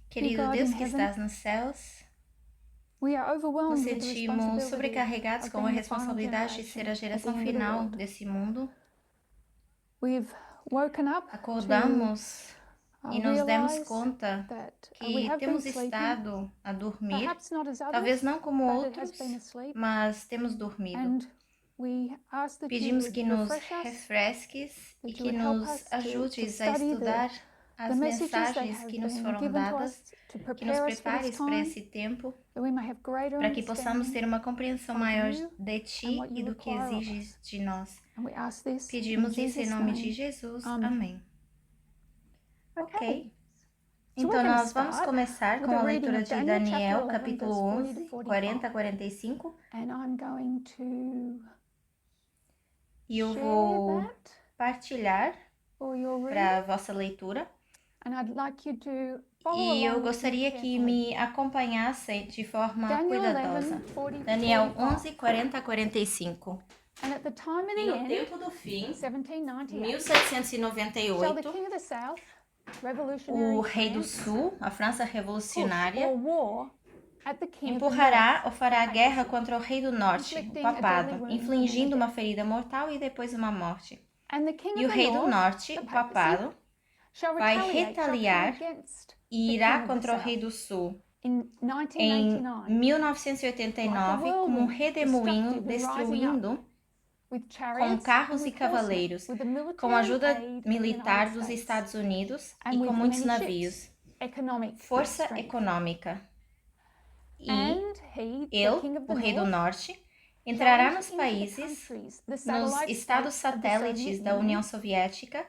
Querido Deus que estás nos céus, nos sentimos sobrecarregados com a responsabilidade de ser a geração final desse mundo. Acordamos e nos demos conta que temos estado a dormir, talvez não como outros, mas temos dormido. Pedimos que nos refresques e que nos ajudes a estudar as mensagens que nos foram dadas, que nos prepares para esse tempo, para que possamos ter uma compreensão maior de Ti e do que exiges de nós. Pedimos isso em nome de Jesus. Amém. Ok. Então, nós vamos começar com a leitura de Daniel, capítulo 11, 40 a 45. E eu vou partilhar para a vossa leitura. E eu gostaria que me acompanhassem de forma cuidadosa. Daniel 11, 40 a 45. E no tempo do fim, em 1798, o rei do sul, a França revolucionária, empurrará ou fará guerra contra o rei do norte, o papado, infligindo uma ferida mortal e depois uma morte. E o rei do norte, o papado, vai retaliar e irá contra o rei do sul em 1989 como um redemoinho, destruindo com carros e cavaleiros, com ajuda militar dos Estados Unidos e com muitos navios, força econômica. E ele, o rei do norte, entrará nos países, nos estados satélites da União Soviética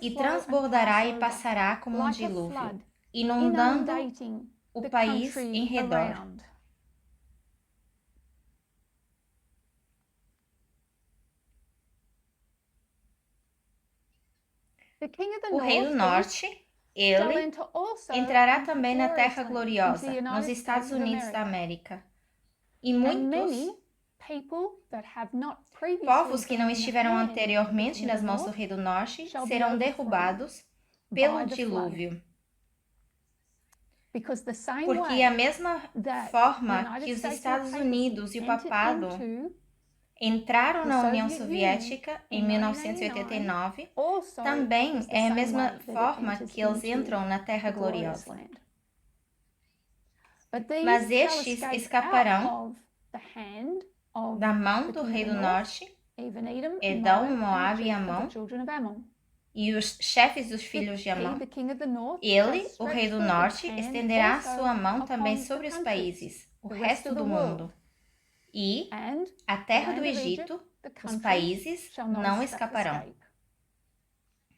e transbordará e passará como um dilúvio, inundando o país em redor. O rei do norte, ele, entrará também na Terra Gloriosa, nos Estados Unidos da América. E muitos povos que não estiveram anteriormente nas mãos do rei do norte serão derrubados pelo dilúvio. Porque a mesma forma que os Estados Unidos e o papado entraram na União Soviética em 1989, também é a mesma forma que eles entram na Terra Gloriosa. Mas estes escaparão da mão do rei do norte, Edom, Moabe e Amon, e os chefes dos filhos de Amon. Ele, o rei do norte, estenderá sua mão também sobre os países, o resto do mundo. E a terra do Egito, os países, não escaparão.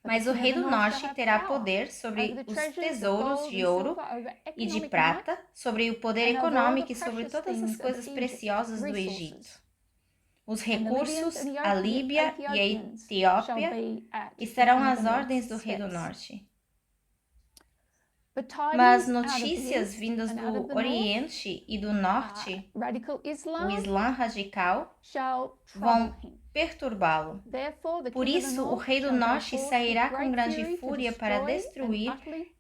Mas o rei do norte terá poder sobre os tesouros de ouro e de prata, sobre o poder econômico e sobre todas as coisas preciosas do Egito. Os recursos, a Líbia e a Etiópia estarão às ordens do rei do norte. Mas notícias vindas do Oriente e do Norte, o Islã radical, vão perturbá-lo. Por isso, o rei do norte sairá com grande fúria para destruir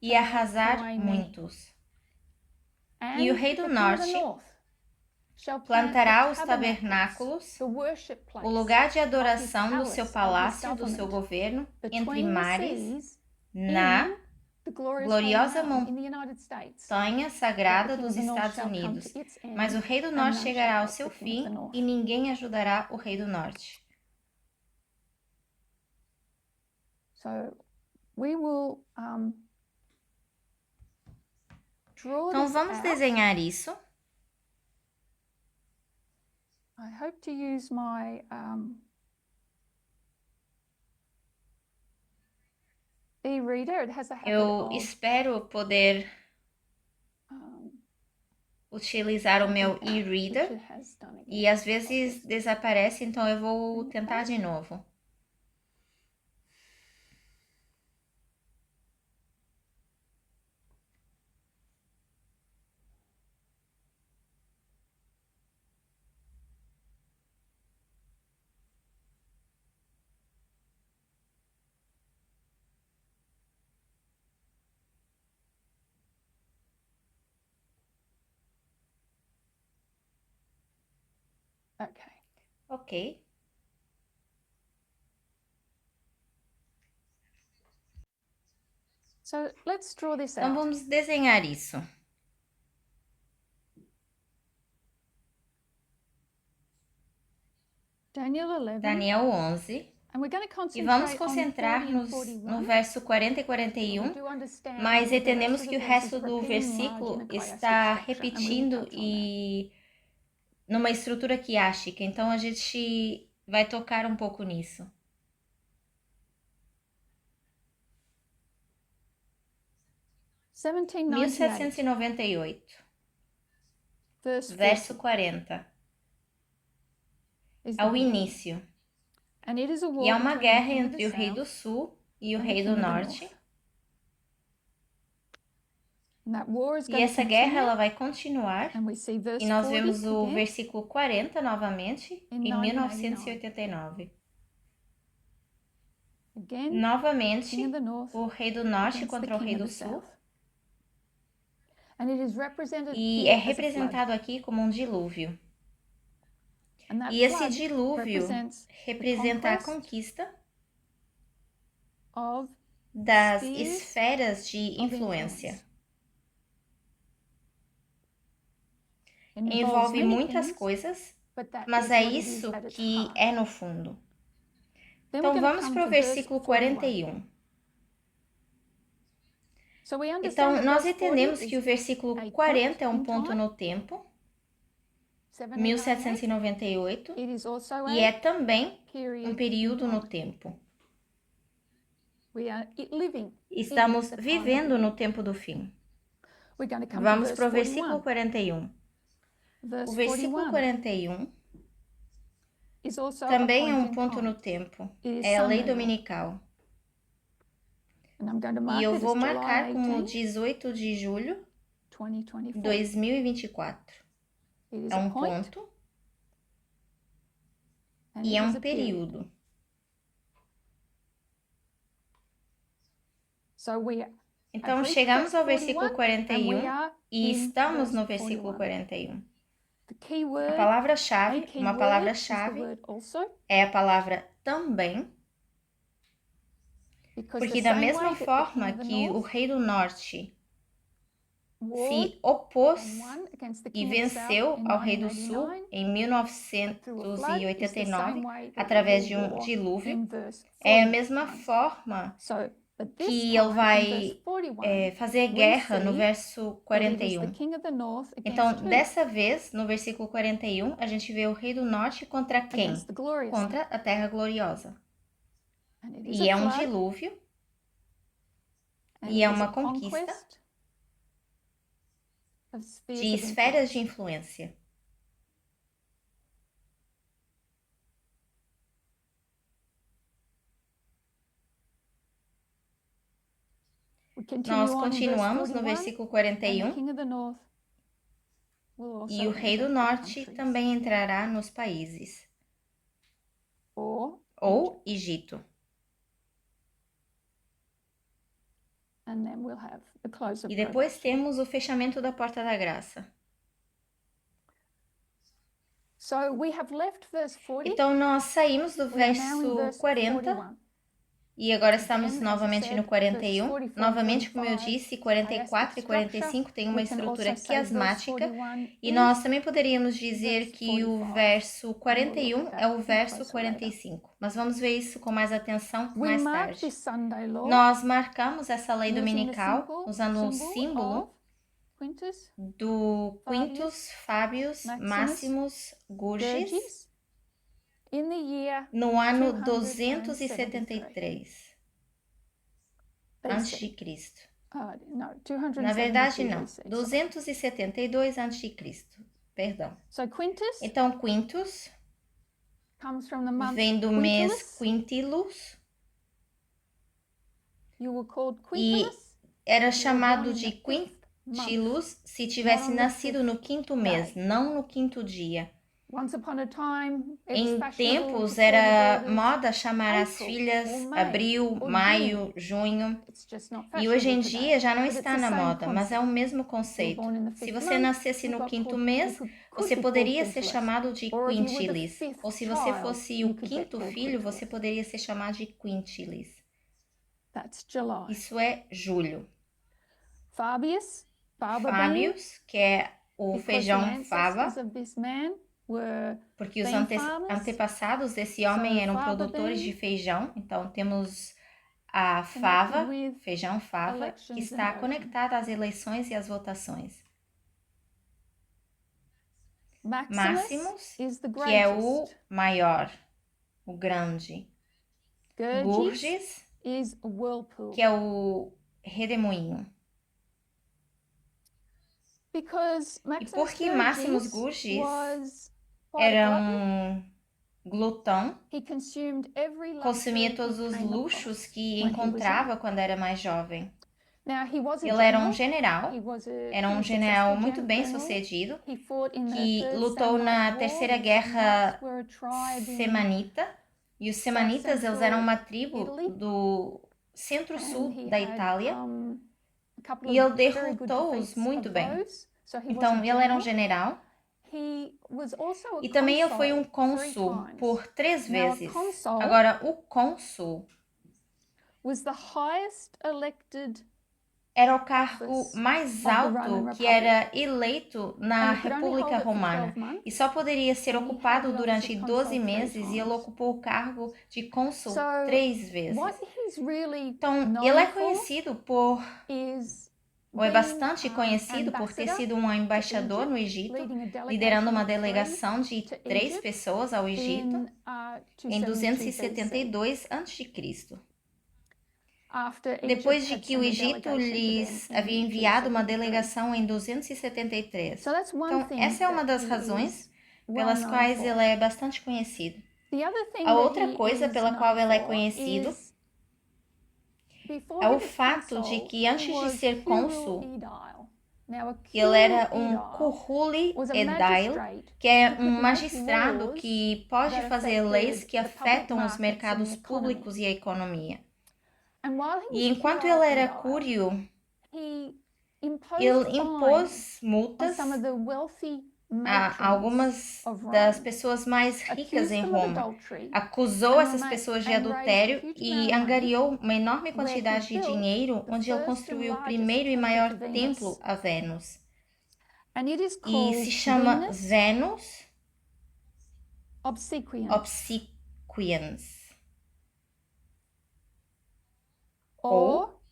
e arrasar muitos. E o rei do norte plantará os tabernáculos, o lugar de adoração do seu palácio, do seu governo, entre mares, na gloriosa montanha sagrada dos Estados Unidos. Mas o rei do norte chegará ao seu fim e ninguém ajudará o rei do norte. Então vamos desenhar isso. Eu espero poder utilizar o meu e-reader e às vezes desaparece, então eu vou tentar de novo. Ok. Então vamos desenhar isso. Daniel 11. E vamos concentrar no verso 40 e 41, mas entendemos que o resto do versículo está repetindo e numa estrutura quiástica, então a gente vai tocar um pouco nisso. Em 1798, verso 40, é o início. E é uma guerra entre o rei do sul e o rei do norte. E essa guerra ela vai continuar. E nós vemos o versículo 40 novamente em 1989. Novamente, o rei do norte contra o rei do sul. E é representado aqui como um dilúvio. E esse dilúvio representa a conquista das esferas de influência. Envolve muitas coisas, mas é isso que é no fundo. Então vamos para o versículo 41. Então nós entendemos que o versículo 40 é um ponto no tempo, 1798, e é também um período no tempo. Estamos vivendo no tempo do fim. Vamos para o versículo 41. O versículo 41 também é um ponto no tempo. É a lei dominical. E eu vou marcar como 18 de julho de 2024. É um ponto e é um período. Então, chegamos ao versículo 41 e estamos no versículo 41. A palavra-chave, uma palavra-chave, é a palavra também, porque da mesma forma que o rei do norte se opôs e venceu ao rei do sul em 1989 através de um dilúvio, é a mesma forma que ele vai fazer guerra no verso 41. Então, dessa vez, no versículo 41, a gente vê o rei do norte contra quem? Contra a terra gloriosa. E é um dilúvio, e é uma conquista de esferas de influência. Nós continuamos no versículo 41. E o rei do norte também entrará nos países. Ou Egito. E depois temos o fechamento da porta da graça. Então nós saímos do verso 40 e agora estamos novamente no 41. Novamente, como eu disse, 44 e 45 tem uma estrutura quiasmática. E nós também poderíamos dizer que o verso 41 é o verso 45. Mas vamos ver isso com mais atenção mais tarde. Nós marcamos essa lei dominical usando o símbolo do Quintus Fabius Maximus Gurgis no ano 273 a.C. Na verdade, não. 272 a.C. Perdão. Então, Quintus vem do mês Quintilus e era chamado de Quintilus se tivesse nascido no quinto mês, não no quinto dia. Em tempos era moda chamar as filhas abril, maio, junho. E hoje em dia já não está na moda, mas é o mesmo conceito. Se você nascesse no quinto mês, você poderia ser chamado de quintilis. Ou se você fosse o quinto filho, você poderia ser chamado de quintilis. Isso é julho. Fabius, que é o feijão fava, porque os antepassados desse homem eram produtores de feijão. Então temos a fava, feijão fava, que está conectada às eleições e às votações. Maximus, que é o maior, o grande. Gurgis, que é o redemoinho. E porque Maximus Gurgis era um glutão, consumia todos os luxos que encontrava quando era mais jovem. Ele era um general muito bem sucedido, que lutou na Terceira Guerra Semanita. E os Semanitas, eles eram uma tribo do centro-sul da Itália. E ele derrotou-os muito bem. Então, ele era um general. E também ele foi um cônsul por 3 vezes. Agora, o cônsul era o cargo mais alto que era eleito na República Romana. E só poderia ser ocupado durante 12 meses, e ele ocupou o cargo de cônsul 3 vezes. Então, ele é conhecido por... ou é bastante conhecido por ter sido um embaixador no Egito, liderando uma delegação de 3 pessoas ao Egito em 272 a.C. Depois de que o Egito lhes havia enviado uma delegação em 273. Então, essa é uma das razões pelas quais ele é bastante conhecido. A outra coisa pela qual ele é conhecido é o fato de que antes de ser cônsul, ele era um curule edile, que é um magistrado que pode fazer leis que afetam os mercados públicos e a economia. E enquanto ele era cúrio, ele impôs multas a algumas das pessoas mais ricas em Roma. Acusou essas pessoas de adultério e angariou uma enorme quantidade de dinheiro, onde ele construiu o primeiro e maior templo a Vênus. E se chama Venus Obsequiens. Ou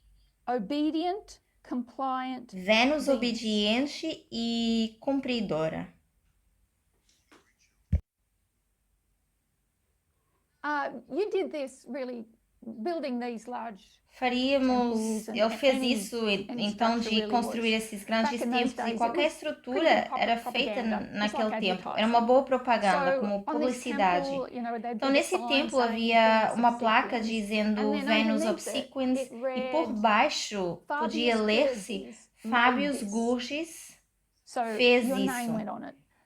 Vênus obediente e cumpridora. Ele fez isso, então, de construir esses grandes templos, e qualquer estrutura era feita naquele tempo. Era uma boa propaganda, como publicidade. Então, nesse templo havia uma placa dizendo Venus Obsequiens, e por baixo podia ler-se Fabius Gurgis fez isso.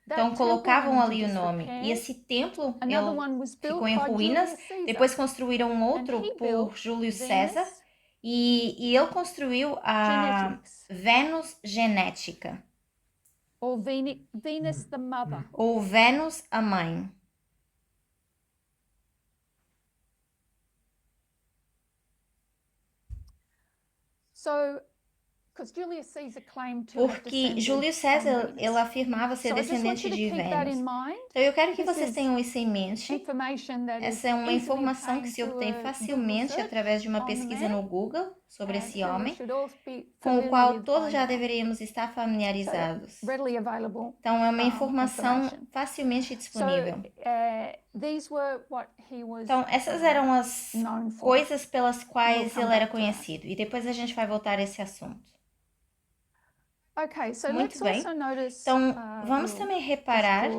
Então, colocavam ali o nome. E esse templo, ele ficou em ruínas. Depois construíram outro por Júlio César. E ele construiu a Vênus Genética. Ou Venus the Mother. Ou Vênus a Mãe. Porque Júlio César, ele afirmava ser descendente de Vênus. Então, eu quero que vocês tenham isso em mente. Essa é uma informação que se obtém facilmente através de uma pesquisa no Google sobre esse homem, com o qual todos já deveríamos estar familiarizados. Então, é uma informação facilmente disponível. Então, essas eram as coisas pelas quais ele era conhecido. E depois a gente vai voltar a esse assunto. Muito bem. Então, vamos também reparar,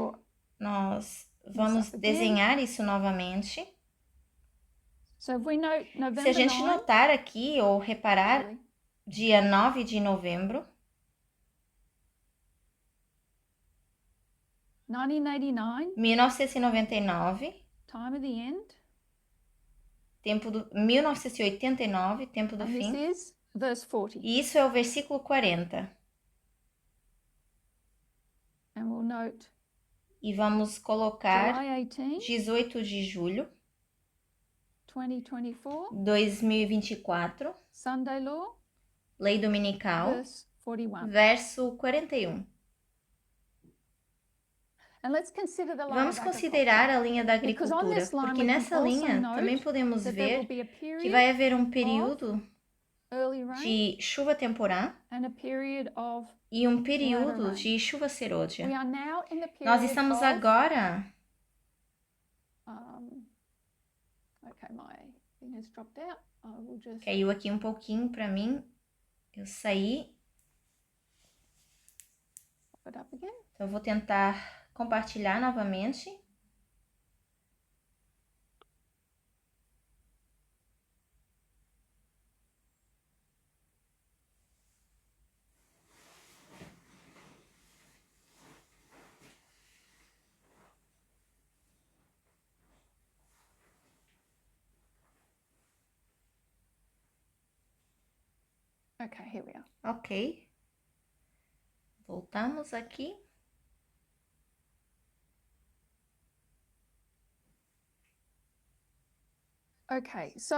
nós vamos desenhar isso novamente. Se a gente notar aqui, ou reparar, dia 9 de novembro, 1999. Time of the end. Tempo do 1989, tempo do fim. This is verse 40. E isso é o versículo 40. And we'll note. E vamos colocar July 18, 18 de julho 2024. Sunday Law. Lei dominical. Verse 41. Verso 41. Vamos considerar a linha da agricultura, porque nessa linha também podemos ver que vai haver um período de chuva temporã e um período de chuva serôdia. Nós estamos agora... Caiu aqui um pouquinho para mim. Eu saí. Então, eu vou tentar compartilhar novamente. Okay, here we are. Ok. Voltamos aqui. Okay, so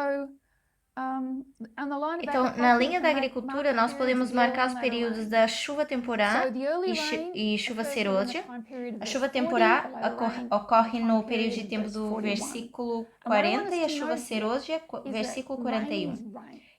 então, na linha da agricultura, nós podemos marcar os períodos da chuva temporã e chuva serôdia. A chuva temporã ocorre no período de tempo do versículo 40 e a chuva serôdia, versículo 41.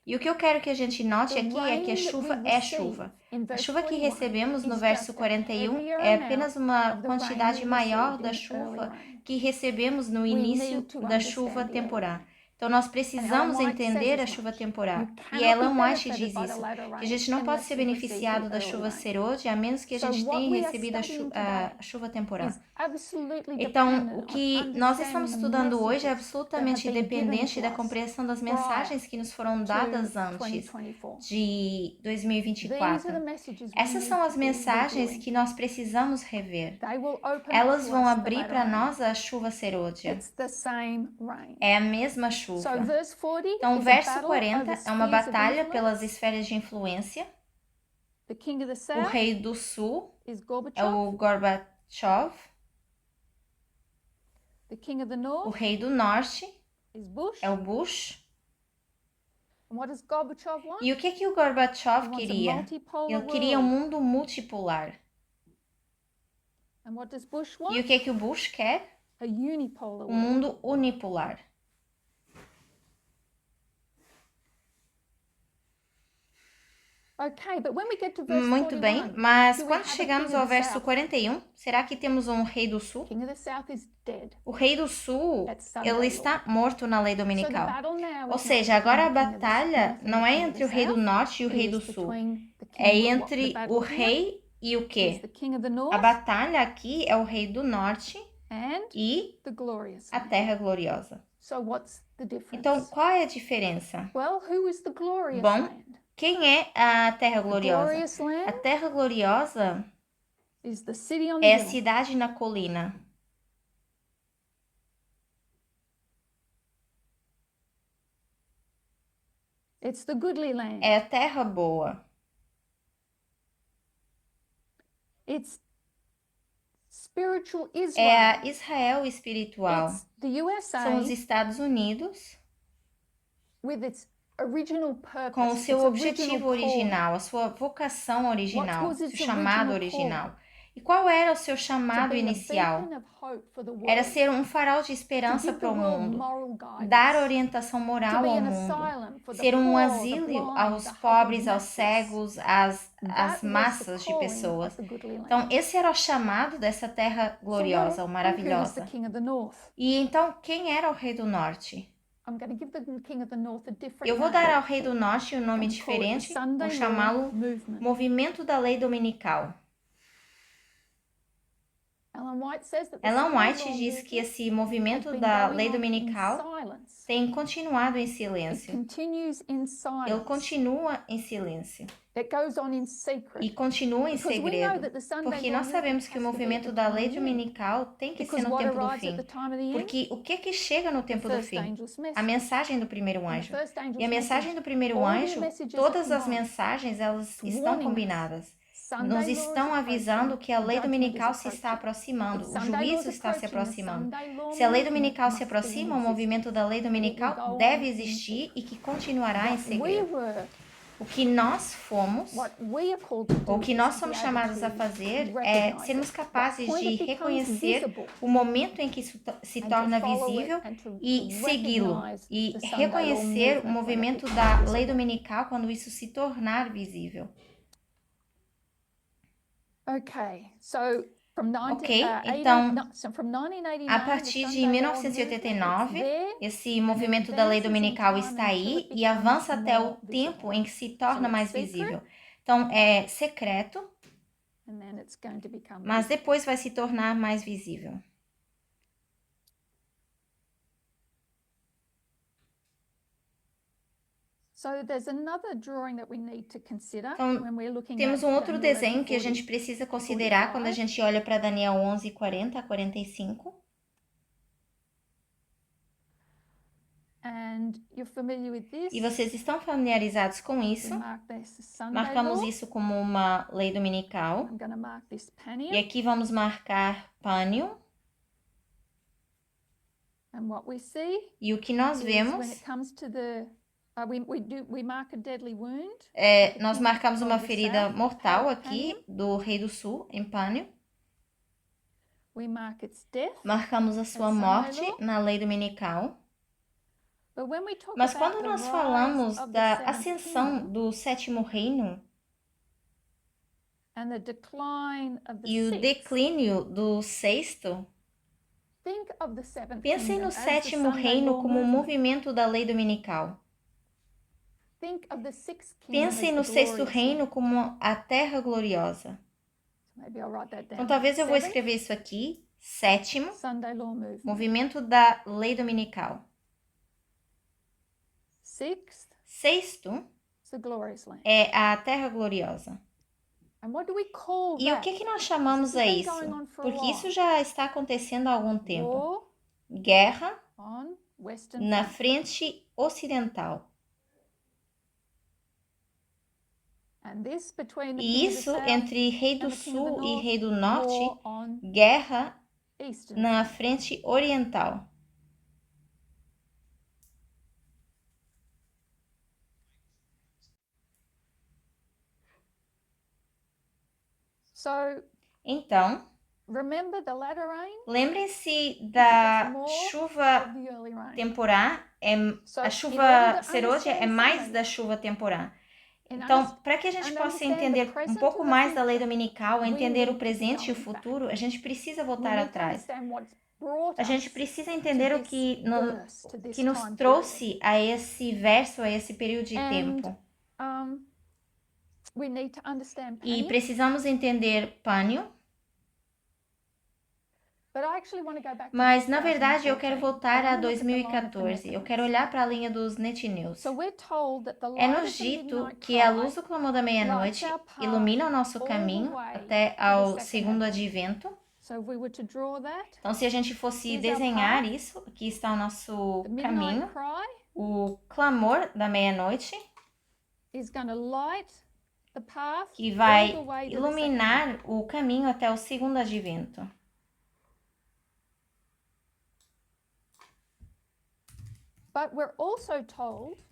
E o que eu quero que a gente note aqui é que a chuva é chuva. A chuva que recebemos no verso 41 é apenas uma quantidade maior da chuva que recebemos no início da chuva temporã. Então, nós precisamos entender a chuva temporã. E Ellen White diz isso, que a gente não pode ser beneficiado da chuva serôdia a menos que a gente tenha recebido a chuva temporã. Então, o que nós estamos estudando hoje é absolutamente dependente da compreensão das mensagens que nos foram dadas antes de 2024. Essas são as mensagens que nós precisamos rever. Elas vão abrir para nós a chuva serôdia. É a mesma chuva. Então, o verso 40 é uma batalha pelas esferas de influência. O rei do sul é o Gorbachev. O rei do norte é o Bush. E o que o Gorbachev queria? Ele queria um mundo multipolar. E o que o Bush quer? Um mundo unipolar. Muito bem, mas quando chegamos ao verso 41, será que temos um rei do sul? O rei do sul, ele está morto na lei dominical. Ou seja, agora a batalha não é entre o rei do norte e o rei do sul. É entre o rei e o quê? A batalha aqui é o rei do norte e a terra gloriosa. Então, qual é a diferença? Bom, quem é a Terra Gloriosa? A Terra Gloriosa é a cidade na colina. É a terra boa. É a Israel espiritual. São os Estados Unidos com o seu objetivo original, a sua vocação original, o seu chamado original. E qual era o seu chamado inicial? Era ser um farol de esperança para o mundo, dar orientação moral ao mundo, ser um asilo aos pobres, aos cegos, às massas de pessoas. Então, esse era o chamado dessa terra gloriosa, ou maravilhosa. E então, quem era o rei do norte? Eu vou dar ao rei do norte um nome diferente, vou chamá-lo Movimento da Lei Dominical. Ellen White diz que esse movimento da lei dominical tem continuado em silêncio. Ele continua em silêncio. E continua em segredo, porque nós sabemos que o movimento da lei dominical tem que ser no tempo do fim. Porque o que chega no tempo do fim? A mensagem do primeiro anjo. E a mensagem do primeiro anjo, todas as mensagens, elas estão combinadas. Nos estão avisando que a lei dominical se está aproximando, o juízo está se aproximando. Se a lei dominical se aproxima, o movimento da lei dominical deve existir e que continuará em segredo. O que nós fomos, ou o que nós somos chamados a fazer, é sermos capazes de reconhecer o momento em que isso se torna visível e segui-lo. E reconhecer o movimento da lei dominical quando isso se tornar visível. Então, a partir de 1989, esse movimento da lei dominical está aí e avança até o tempo em que se torna mais visível. Então, é secreto, mas depois vai se tornar mais visível. Então, temos um outro desenho que a gente precisa considerar quando a gente olha para Daniel 11, 40 a 45. E vocês estão familiarizados com isso? Marcamos isso como uma lei dominical. E aqui vamos marcar pânio. E o que nós vemos nós marcamos uma ferida mortal aqui do rei do sul, em pânio. Marcamos a sua morte na lei dominical. Mas quando nós falamos da ascensão do sétimo reino e o declínio do sexto, pensem no sétimo reino como um movimento da lei dominical. Pensem no sexto reino como a terra gloriosa. Então, talvez eu vou escrever isso aqui. Sétimo, movimento da lei dominical. Sexto é a terra gloriosa. E o que nós chamamos a isso? Porque isso já está acontecendo há algum tempo. Guerra na frente ocidental. E isso entre rei do sul e rei do norte, guerra na frente oriental. Então, lembrem-se da chuva temporã. A chuva serôdia é mais da chuva temporã. Então, para que a gente possa entender um pouco mais da lei dominical, entender o presente e o futuro, a gente precisa voltar atrás. A gente precisa entender o que nos trouxe a esse verso, a esse período de tempo. E precisamos entender pânio. Mas, na verdade, eu quero voltar a 2014. Eu quero olhar para a linha dos Netineus. É-nos dito que a luz do clamor da meia-noite ilumina o nosso caminho até ao segundo advento. Então, se a gente fosse desenhar isso, aqui está o nosso caminho. O clamor da meia-noite, que vai iluminar o caminho até o segundo advento.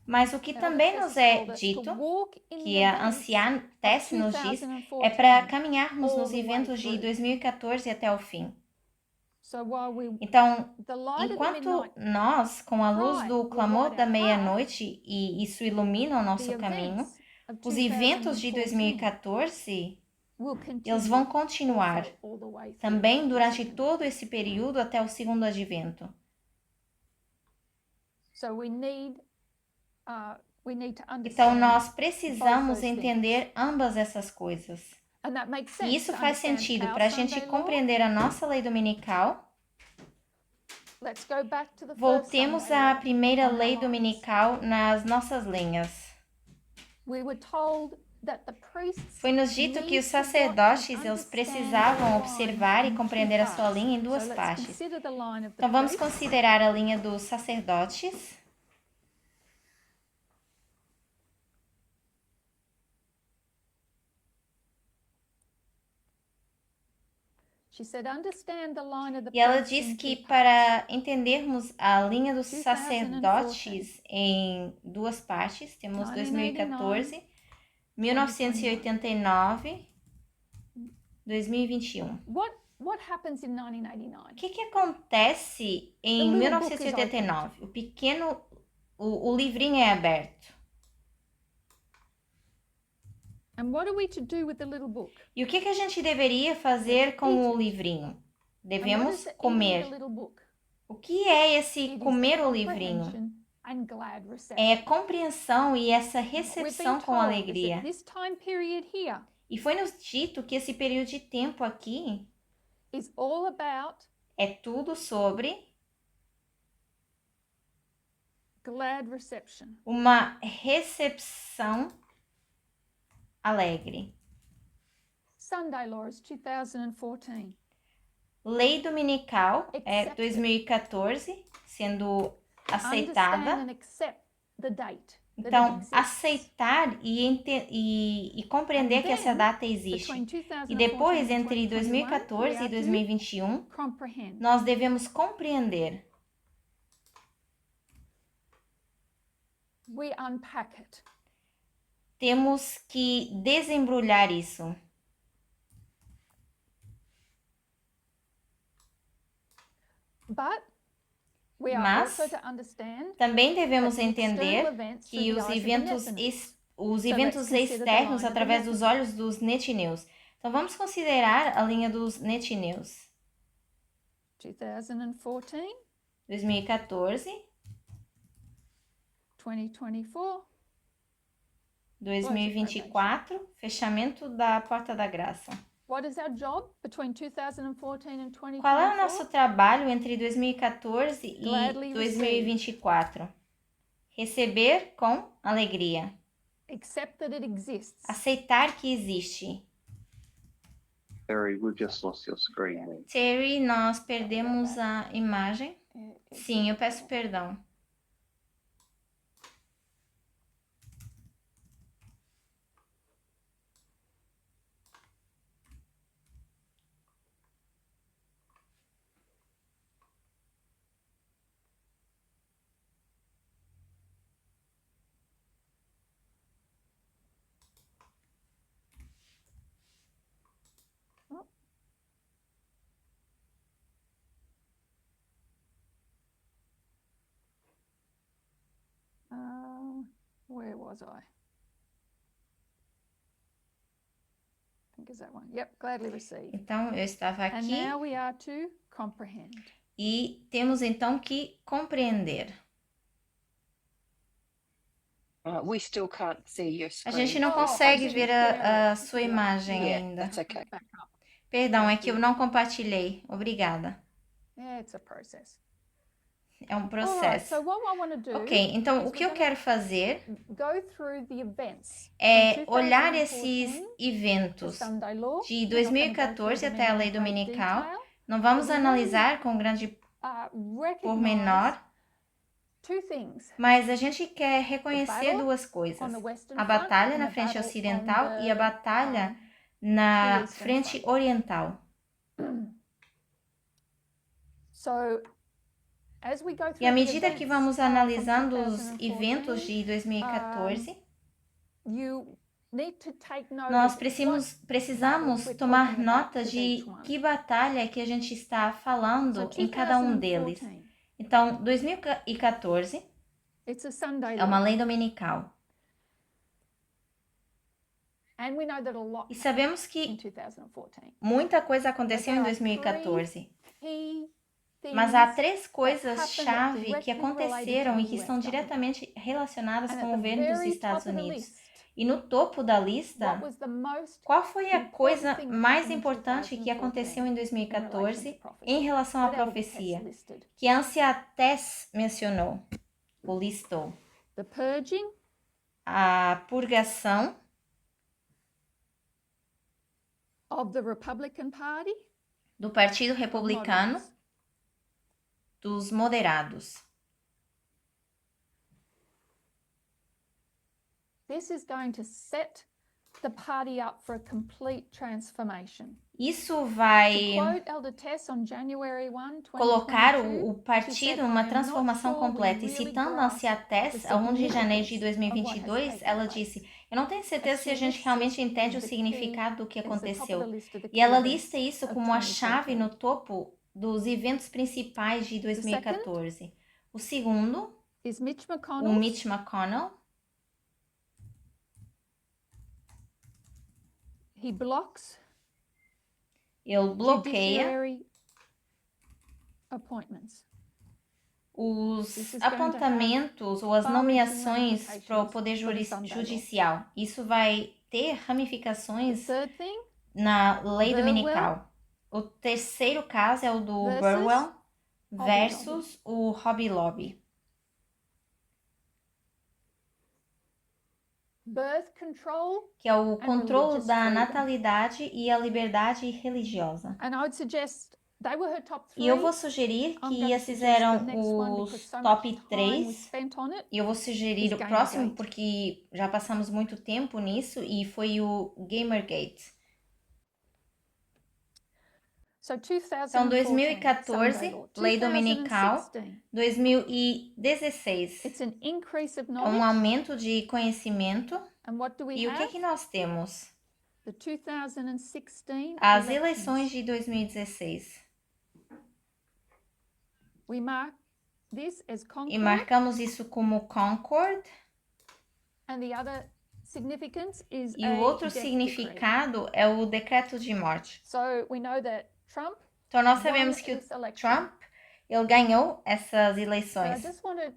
Mas o que também nos é dito, que a anciã Tess nos diz, é para caminharmos nos eventos de 2014 até o fim. Então, enquanto nós, com a luz do clamor da meia-noite, e isso ilumina o nosso caminho, os eventos de 2014, eles vão continuar também durante todo esse período até o segundo advento. Então, nós precisamos entender ambas essas coisas. E isso faz sentido para a gente compreender a nossa lei dominical. Voltemos à primeira lei dominical nas nossas linhas. Foi-nos dito que os sacerdotes eles precisavam observar e compreender a sua linha em duas partes. Então, vamos considerar a linha dos sacerdotes. E ela diz que para entendermos a linha dos sacerdotes em duas partes, temos 2014, 1989, 2021. O que acontece em 1989? O livrinho é aberto. E o que a gente deveria fazer com o livrinho? Devemos comer. O que é esse comer o livrinho? É a compreensão e essa recepção com alegria. E foi-nos dito que esse período de tempo aqui é tudo sobre uma recepção alegre. Sunday Laws 2014. Lei dominical é 2014, sendo aceitada. Então, aceitar e compreender que essa data existe. E depois, entre 2014 e 2021, nós devemos compreender. Temos que desembrulhar isso. Mas também devemos entender que os eventos externos através dos olhos dos netineus. Então, vamos considerar a linha dos netineus. 2014, 2024, fechamento da Porta da Graça. Qual é o nosso trabalho entre 2014 e 2024? Receber com alegria. Aceitar que existe. Terry, we've just lost your screen. Terry, nós perdemos a imagem. Sim, eu peço perdão. Where was I? I think it's that one. Yep, gladly receive. Então, eu estava And aqui now we are to comprehend. e temos então que compreender. We still can't see your A screen. gente não consegue ver a sua imagem ainda. That's okay. Perdão, é que eu não compartilhei. Obrigada. Yeah, it's a process. É um Alright, processo. so what I want to do Ok, então is o que we're eu quero fazer go through the events é from olhar 2014 esses to eventos Sunday Law. de We're not gonna go 2014 through them até a in lei great dominical. detail. Não vamos But we analisar com grande Recognize pormenor, two things. mas a gente quer reconhecer duas coisas. On the western A front batalha and na the frente battle ocidental on e a the, batalha na eastern frente front. oriental. So, as we go E through à the medida que events, vamos from analisando os 2014, eventos de 2014, you need to take note nós of precisamos we're tomar talking about nota with de each one. que batalha é que a gente está falando So, em cada um deles. 2014, Então, 2014 it's a Sunday é uma law. lei dominical. And we know that a lot E sabemos in que 2014. muita coisa aconteceu em 2014. Mas há três coisas-chave que aconteceram e que estão diretamente relacionadas com o governo dos Estados Unidos. E no topo da lista, What was the most qual foi a important coisa thing that mais happened in importante que 2014 aconteceu em in relation 2014 to prophecy? em relação à That Elder profecia? Tess listed. Que a Ancia Tess mencionou, ou listou. The purging A purgação of the Republican Party, do Partido of Republicano moderates. dos moderados. This is going to set the party up for a complete transformation. Isso To vai quote Elder Tess on January 1, colocar 2022, o partido numa transformação completa. E citando a Ancia Tess, a 1 de janeiro de 2022, ela disse: eu não tenho certeza se a gente realmente entende o significado do que aconteceu. E ela lista isso como a chave no topo dos eventos principais de 2014. O segundo, is Mitch o McConnell. Mitch McConnell, He blocks ele bloqueia judiciary appointments. os apontamentos ou as nomeações para o Poder Judicial. Isso vai ter ramificações Third thing, na lei Burwell dominical. O terceiro caso é o do versus Burwell Hobby versus o Hobby Lobby. birth control, Que é o controle religious da freedom. natalidade e a liberdade religiosa. and I would suggest they were her top three. E eu vou sugerir I'm que going to esses suggest the eram next one because os so much top time was 3. spent on it. E eu vou sugerir is o próximo Gamergate. porque já passamos muito tempo nisso e foi o Gamergate. So 2014, Então, 2014, Sunday law. lei dominical. 2016, It's an increase of é knowledge. um aumento de conhecimento. And what do we E o have? que nós temos? The 2016 As elections. eleições de 2016. We mark this as E Concord, marcamos isso como Concord. and the other significance is E a o outro death significado é o decreto de morte. decree. So we know that Trump Então, nós won sabemos que this o election. Trump, ele ganhou essas So I eleições. just want to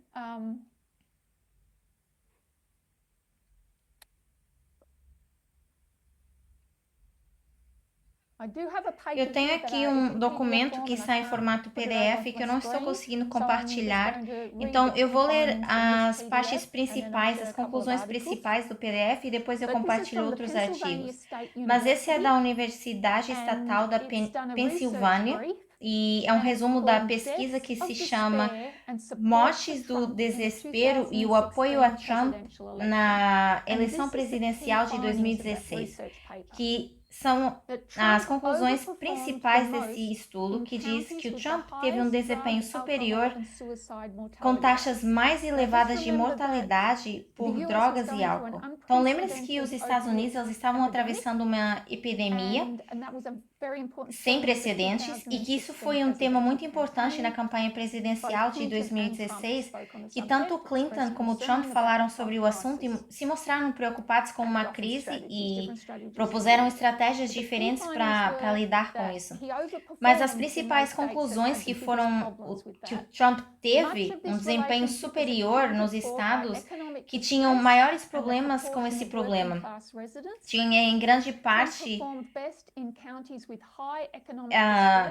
I do have a paper Eu tenho here that aqui it's in um PDF documento form que and I está em can't formato put it up PDF on que eu my não estou screen. conseguindo So I'm compartilhar. just going to read Então, the eu vou key ler findings from as this partes PDF, and then I'll principais, share as a couple of conclusões articles. principais do PDF e depois eu But this is compartilho from the outros Pennsylvania artigos. State Mas esse é University, da Universidade Estatal and da it's done a research Pensilvânia brief, e é um and it's resumo da called pesquisa Deaths que of se chama Despair and Support Mortes for do Trump in the Desespero e o apoio a 2016 Trump presidential election. na And eleição this is the key presidencial de findings of that 2016, research paper. que são That as Trump conclusões overperformed principais the desse most estudo, in que diz counties que o with the Trump teve um highest desempenho drug, superior alcohol, and suicide mortality com taxas rates. mais Now, elevadas just de remember that mortalidade por the US was drogas e going through an álcool. Então, lembre-se que os unprecedented Estados Unidos opiate eles estavam epidemic, atravessando uma epidemia and that was a very important sem theme of the precedentes e que isso 2016 foi um tema muito presidential importante na campaign. campanha presidencial Both de Clinton and Trump 2016, spoke on the que subject, tanto Clinton expressed como concern Trump about falaram the sobre health o assunto e crisis se mostraram preocupados com and uma offered crise strategies, e different strategies to propuseram deal with it. estratégias But the key diferentes findings para were lidar com that isso. he Mas as overperformed in principais those states that conclusões had the que biggest foram problems with que o that. Trump Much teve of um this desempenho relationship was superior nos accounted for by estados economic que tinham distress maiores and the problemas com proportion esse of working problema. class residents. Tinha em grande Trump parte, performed best in counties with high economic distress and a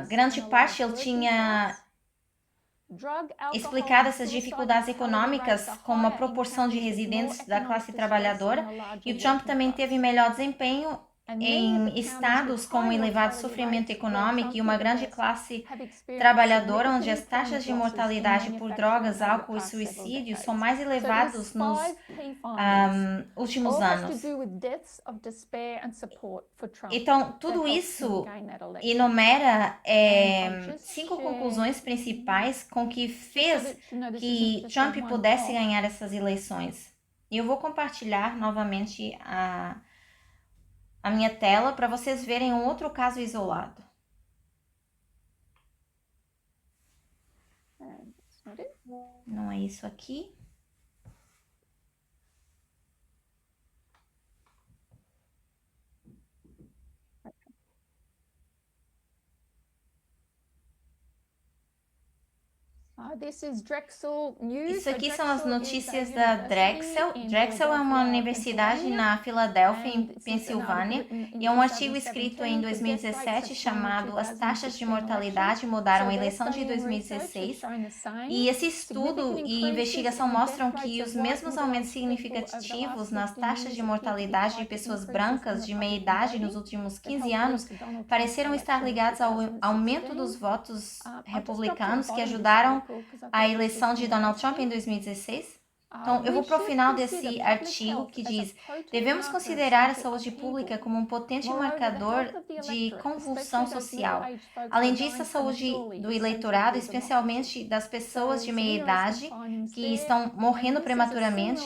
large ele working tinha class. Drug, alcohol, explicado and essas suicide dificuldades mortality econômicas rates are com uma higher in proporção de counties with more residentes da economic classe distress trabalhadora, and a larger e o Trump working também class. teve melhor desempenho And many of the em counties estados with com um high elevado mortality sofrimento rates where econômico Trump e uma did the grande best classe have experienced trabalhadora, onde as significant taxas employment de losses in mortalidade por manufacturing drogas, over the álcool e past several suicídio são decades. mais So it was elevados nos 5 key findings. últimos All has to anos. do with deaths of despair and support for Trump. Então, that tudo helped him isso gain that election. enumera And I'll just 5 share conclusões principais com que just so fez that you know this que isn't just a Trump pudesse one-off. ganhar essas eleições. E eu vou compartilhar novamente a minha tela para vocês verem um outro caso isolado. That's not it. Não é isso aqui. Isso aqui são as notícias da Drexel. Drexel é uma universidade na Filadélfia, em Pensilvânia, e é um artigo escrito em 2017 chamado As taxas de mortalidade mudaram a eleição de 2016. E esse estudo e investigação mostram que os mesmos aumentos significativos nas taxas de mortalidade de pessoas brancas de meia idade nos últimos 15 anos pareceram estar ligados ao aumento dos votos republicanos que ajudaram a eleição de Donald Trump em 2016? Então, eu vou para o final desse artigo que diz: devemos considerar a saúde pública como um potente marcador de convulsão social. Além disso, a saúde do eleitorado, especialmente das pessoas de meia idade, que estão morrendo prematuramente,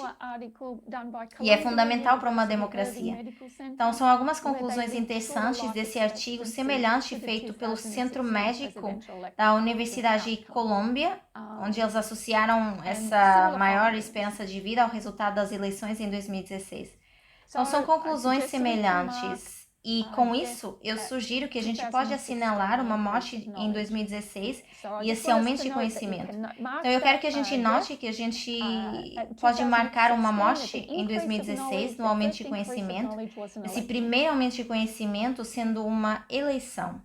e é fundamental para uma democracia. Então, são algumas conclusões interessantes desse artigo semelhante feito pelo Centro Médico da Universidade de Colômbia, onde eles associaram essa maior esperança de vida ao resultado das eleições em 2016. Então, são conclusões semelhantes. E com isso, eu sugiro que a gente pode assinalar uma morte em 2016 e esse aumento de conhecimento. Então, eu quero que a gente note que a gente pode marcar uma morte em 2016 no aumento de conhecimento, esse primeiro aumento de conhecimento sendo uma eleição.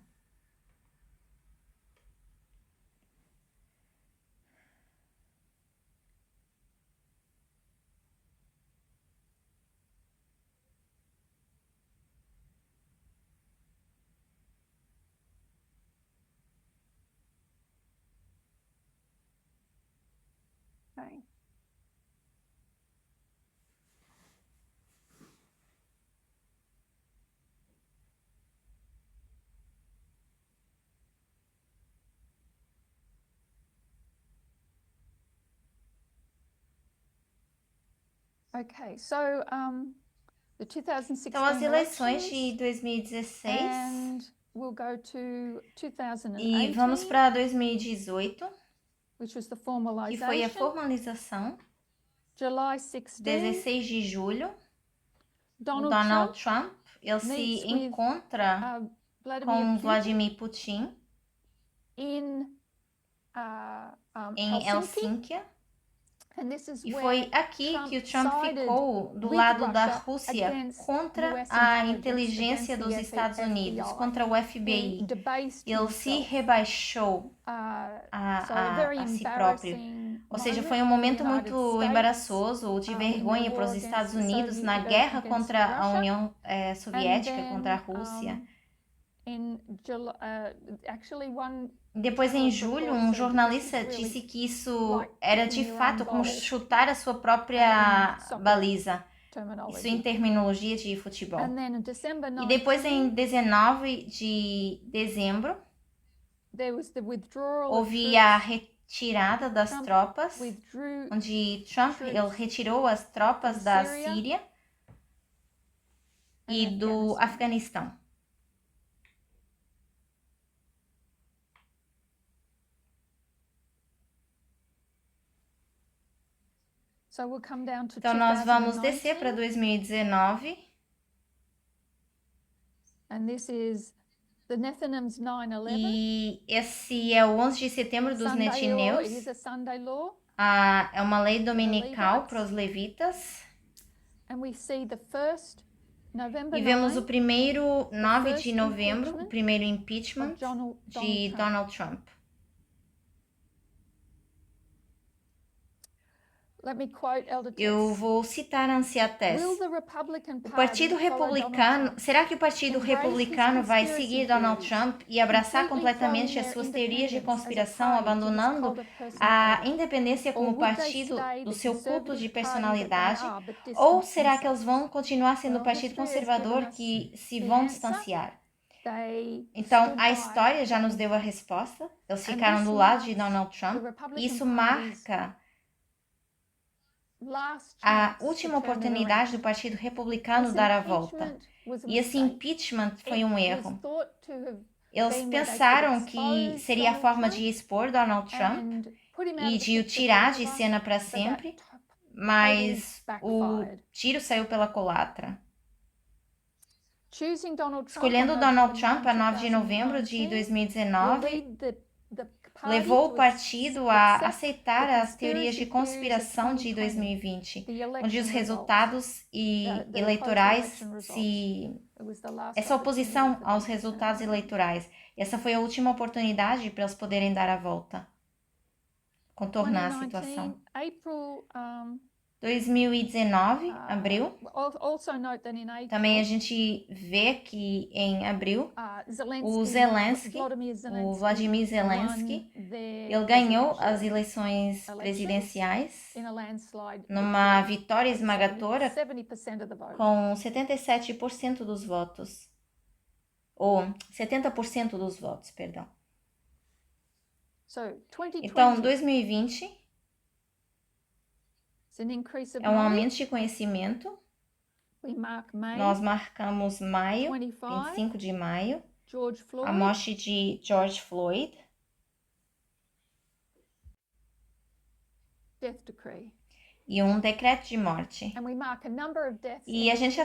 Okay, so the 2016 Então, as eleições de 2016 and we'll go to 2018, e vamos para 2018, which was the que foi a formalização, July 16, 16 de julho. Donald Trump, ele se encontra com Vladimir Putin em Helsinki. E foi aqui que o Trump ficou do lado da Rússia contra a inteligência dos Estados Unidos, contra o FBI. Ele se rebaixou a si próprio. Ou seja, foi um momento muito embaraçoso, de vergonha para os Estados Unidos na guerra contra a União Soviética, contra a Rússia. Depois, em julho, um jornalista disse que isso era de fato como chutar a sua própria baliza. Isso em terminologia de futebol. E depois, em 19 de dezembro, houve a retirada das tropas, onde Trump ele retirou as tropas da Síria e do Afeganistão. Então, nós vamos descer para 2019. E esse é o 11 de setembro dos Netineus. É uma lei dominical para os levitas. E vemos o primeiro 9 de novembro, o primeiro impeachment de Donald Trump. Eu vou citar a Ancia Tess. O Partido Republicano, será que o Partido Republicano vai seguir Donald Trump e abraçar completamente as suas teorias de conspiração, abandonando a independência como partido do seu culto de personalidade? Ou será que eles vão continuar sendo o Partido Conservador que se vão distanciar? Então, a história já nos deu a resposta. Eles ficaram do lado de Donald Trump. Isso marca a última oportunidade do Partido Republicano dar a volta. E esse impeachment foi um erro. Eles pensaram que seria a forma de expor Donald Trump e de o tirar de cena para sempre, mas o tiro saiu pela culatra. Escolhendo Donald Trump a 9 de novembro de 2019, levou o partido a aceitar as teorias de conspiração de 2020, onde os resultados eleitorais essa oposição aos resultados eleitorais. Essa foi a última oportunidade para eles poderem dar a volta, contornar a situação. 2019, abril. Também a gente vê que em abril, o Vladimir Zelensky, ele ganhou as eleições presidenciais numa vitória esmagadora com 77% dos votos. Ou 70% dos votos, perdão. Então, 2020 é um aumento de conhecimento. Nós marcamos maio, 25 de maio, a morte de George Floyd. E um decreto de morte. E a gente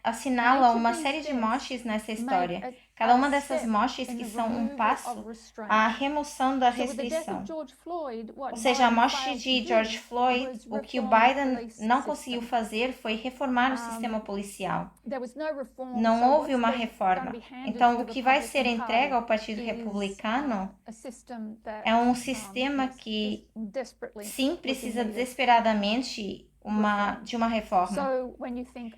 assinala uma série de mortes nessa história. Cada uma dessas mortes que são um passo à remoção da restrição. Ou seja, a morte de George Floyd, o que o Biden não conseguiu fazer foi reformar o sistema policial. Não houve uma reforma. Então, o que vai ser entregue ao Partido Republicano é um sistema que, sim, precisa desesperadamente de uma reforma.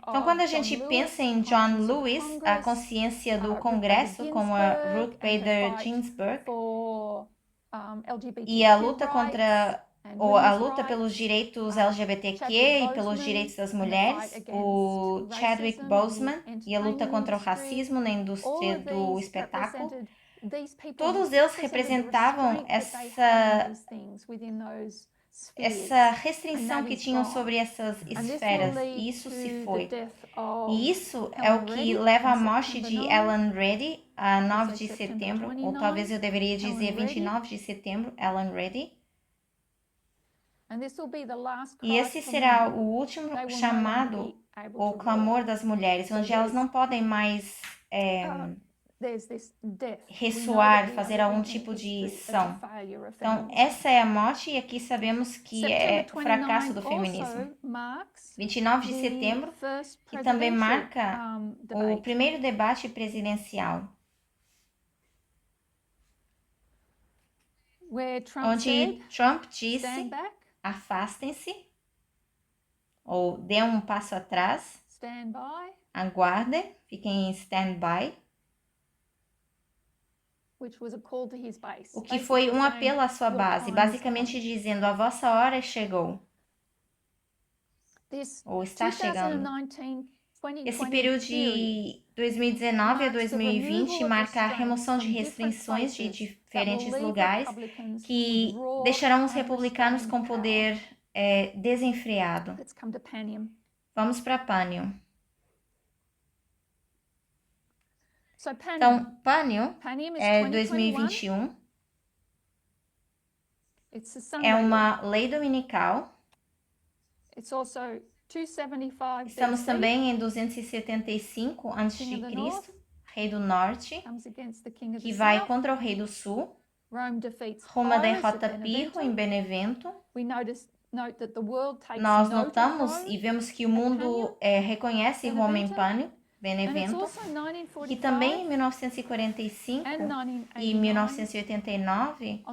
Então, quando a gente pensa em John Lewis, a consciência do Congresso, como a Ruth Bader Ginsburg, e a luta a luta pelos direitos LGBTQ e pelos direitos das mulheres, o Chadwick Boseman e a luta contra o racismo na indústria do espetáculo, todos eles representavam essa restrição que tinham sobre essas esferas, e isso se foi. E isso é o que leva à morte de Ellen Reddy, a 9 de setembro, ou talvez eu deveria dizer 29 de setembro, Ellen Reddy. E esse será o último chamado ou clamor das mulheres, onde elas não podem mais ressoar, fazer algum tipo de som. Então, essa é a morte e aqui sabemos que é o fracasso do feminismo. 29 de setembro, que também marca o primeiro debate presidencial, onde Trump disse: afastem-se, ou dê um passo atrás, aguardem, fiquem em stand-by. O que foi um apelo à sua base, basicamente dizendo: a vossa hora chegou, ou está chegando. Esse período de 2019 a 2020 marca a remoção de restrições de diferentes lugares que deixarão os republicanos com poder desenfreado. Vamos para Pânio. Então, Pânio é 2021, é uma lei dominical. Estamos também em 275 a.C., rei do norte, que vai contra o rei do sul. Roma derrota Pirro em Benevento. Nós notamos e vemos que o mundo reconhece Roma em Pânio, Benevento, que também em 1945 e 1989,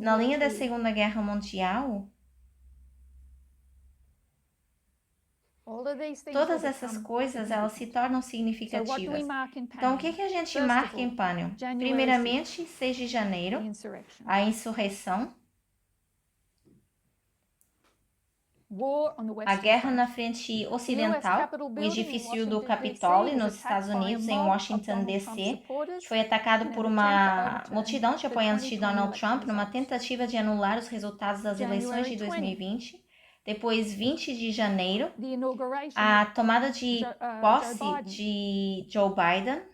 na linha da Segunda Guerra Mundial, todas essas coisas, elas se tornam significativas. Então, o que a gente marca em Pânio? Primeiramente, 6 de janeiro, a insurreição. A guerra na frente ocidental, o edifício do Capitólio nos Estados Unidos, em Washington, D.C., foi atacado por uma multidão de apoiantes de Donald Trump numa tentativa de anular os resultados das eleições de 2020. Depois, 20 de janeiro, a tomada de posse de Joe Biden.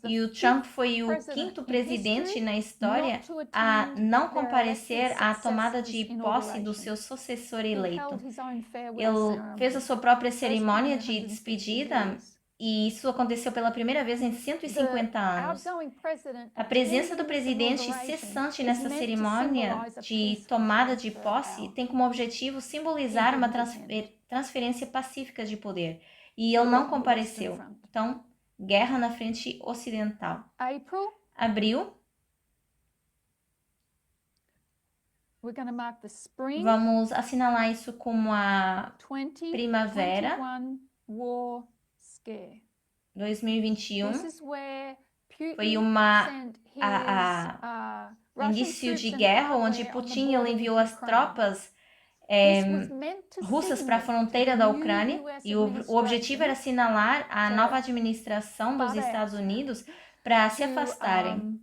E o Trump foi o 5º presidente na história a não comparecer à tomada de posse do seu sucessor eleito. Ele fez a sua própria cerimônia de despedida e isso aconteceu pela primeira vez em 150 anos. A presença do presidente cessante nessa cerimônia de tomada de posse tem como objetivo simbolizar uma transferência pacífica de poder. E ele não compareceu. Então, guerra na frente ocidental. Abril. Vamos assinalar isso como a primavera 2021. Foi indício de guerra, onde Putin ele enviou as tropas russas para a fronteira da Ucrânia, e o objetivo era assinalar a nova administração dos Estados Unidos para se afastarem.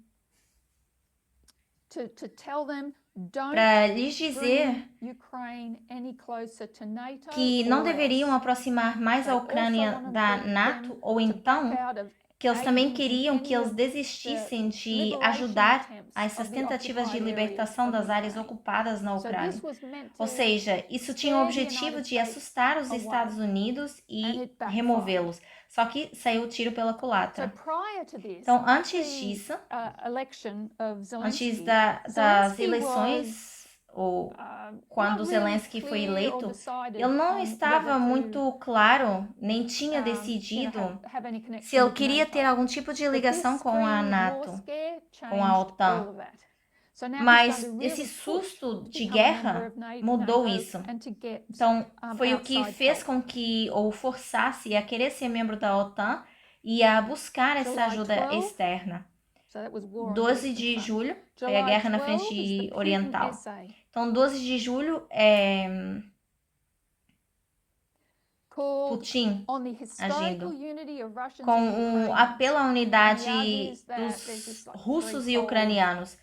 Para lhes dizer que não deveriam aproximar mais a Ucrânia da NATO, ou então que eles também queriam que eles desistissem de ajudar a essas tentativas de libertação das áreas ocupadas na Ucrânia. Ou seja, isso tinha o objetivo de assustar os Estados Unidos e removê-los. Só que saiu o tiro pela culatra. Então, antes disso, antes das eleições, ou quando Zelensky foi eleito, ele não estava muito claro, nem tinha decidido se ele queria ter algum tipo de ligação com a NATO, com a OTAN. Mas esse susto de guerra mudou isso. Então, foi o que fez com que, ou forçasse a querer ser membro da OTAN e a buscar essa ajuda externa. 12 de julho foi a guerra na frente oriental. Então, 12 de julho é Putin agindo com um apelo à unidade dos russos e ucranianos.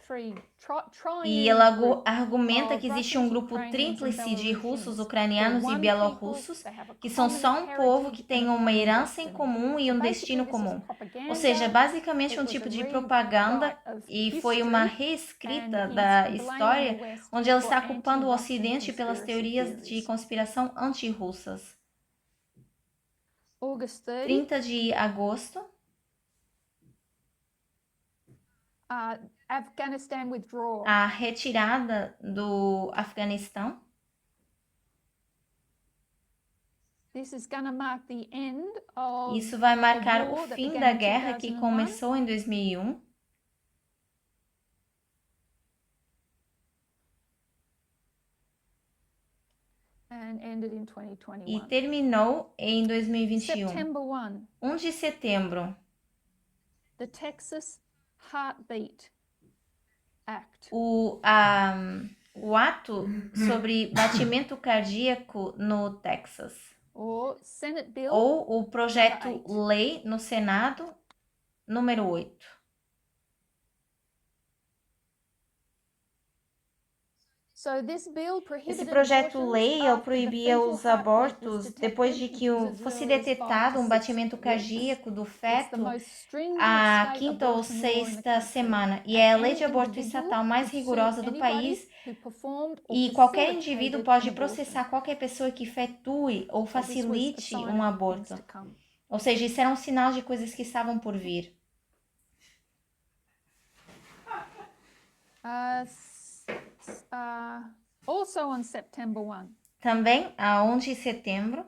E ele argumenta que existe um grupo tríplice de russos, ucranianos e bielorrussos, que são só um povo que tem uma herança em comum e um destino comum. Ou seja, basicamente um tipo de propaganda, e foi uma reescrita da história, onde ele está culpando o Ocidente pelas teorias de conspiração anti-russas. 30 de agosto. A retirada do Afeganistão. Isso vai marcar o fim da guerra que começou em 2001. E terminou em 2021. 1 de setembro. The Texas Heartbeat Act. O ato sobre batimento cardíaco no Texas. Ou o projeto lei no Senado, número 8. Esse projeto-lei proibia os abortos depois de que fosse detectado um batimento cardíaco do feto à 5ª ou 6ª semana. E é a lei de aborto estatal mais rigorosa do país, e qualquer indivíduo pode processar qualquer pessoa que efetue ou facilite um aborto. Ou seja, isso era um sinal de coisas que estavam por vir. Also on September 1. Também, a 1 de setembro,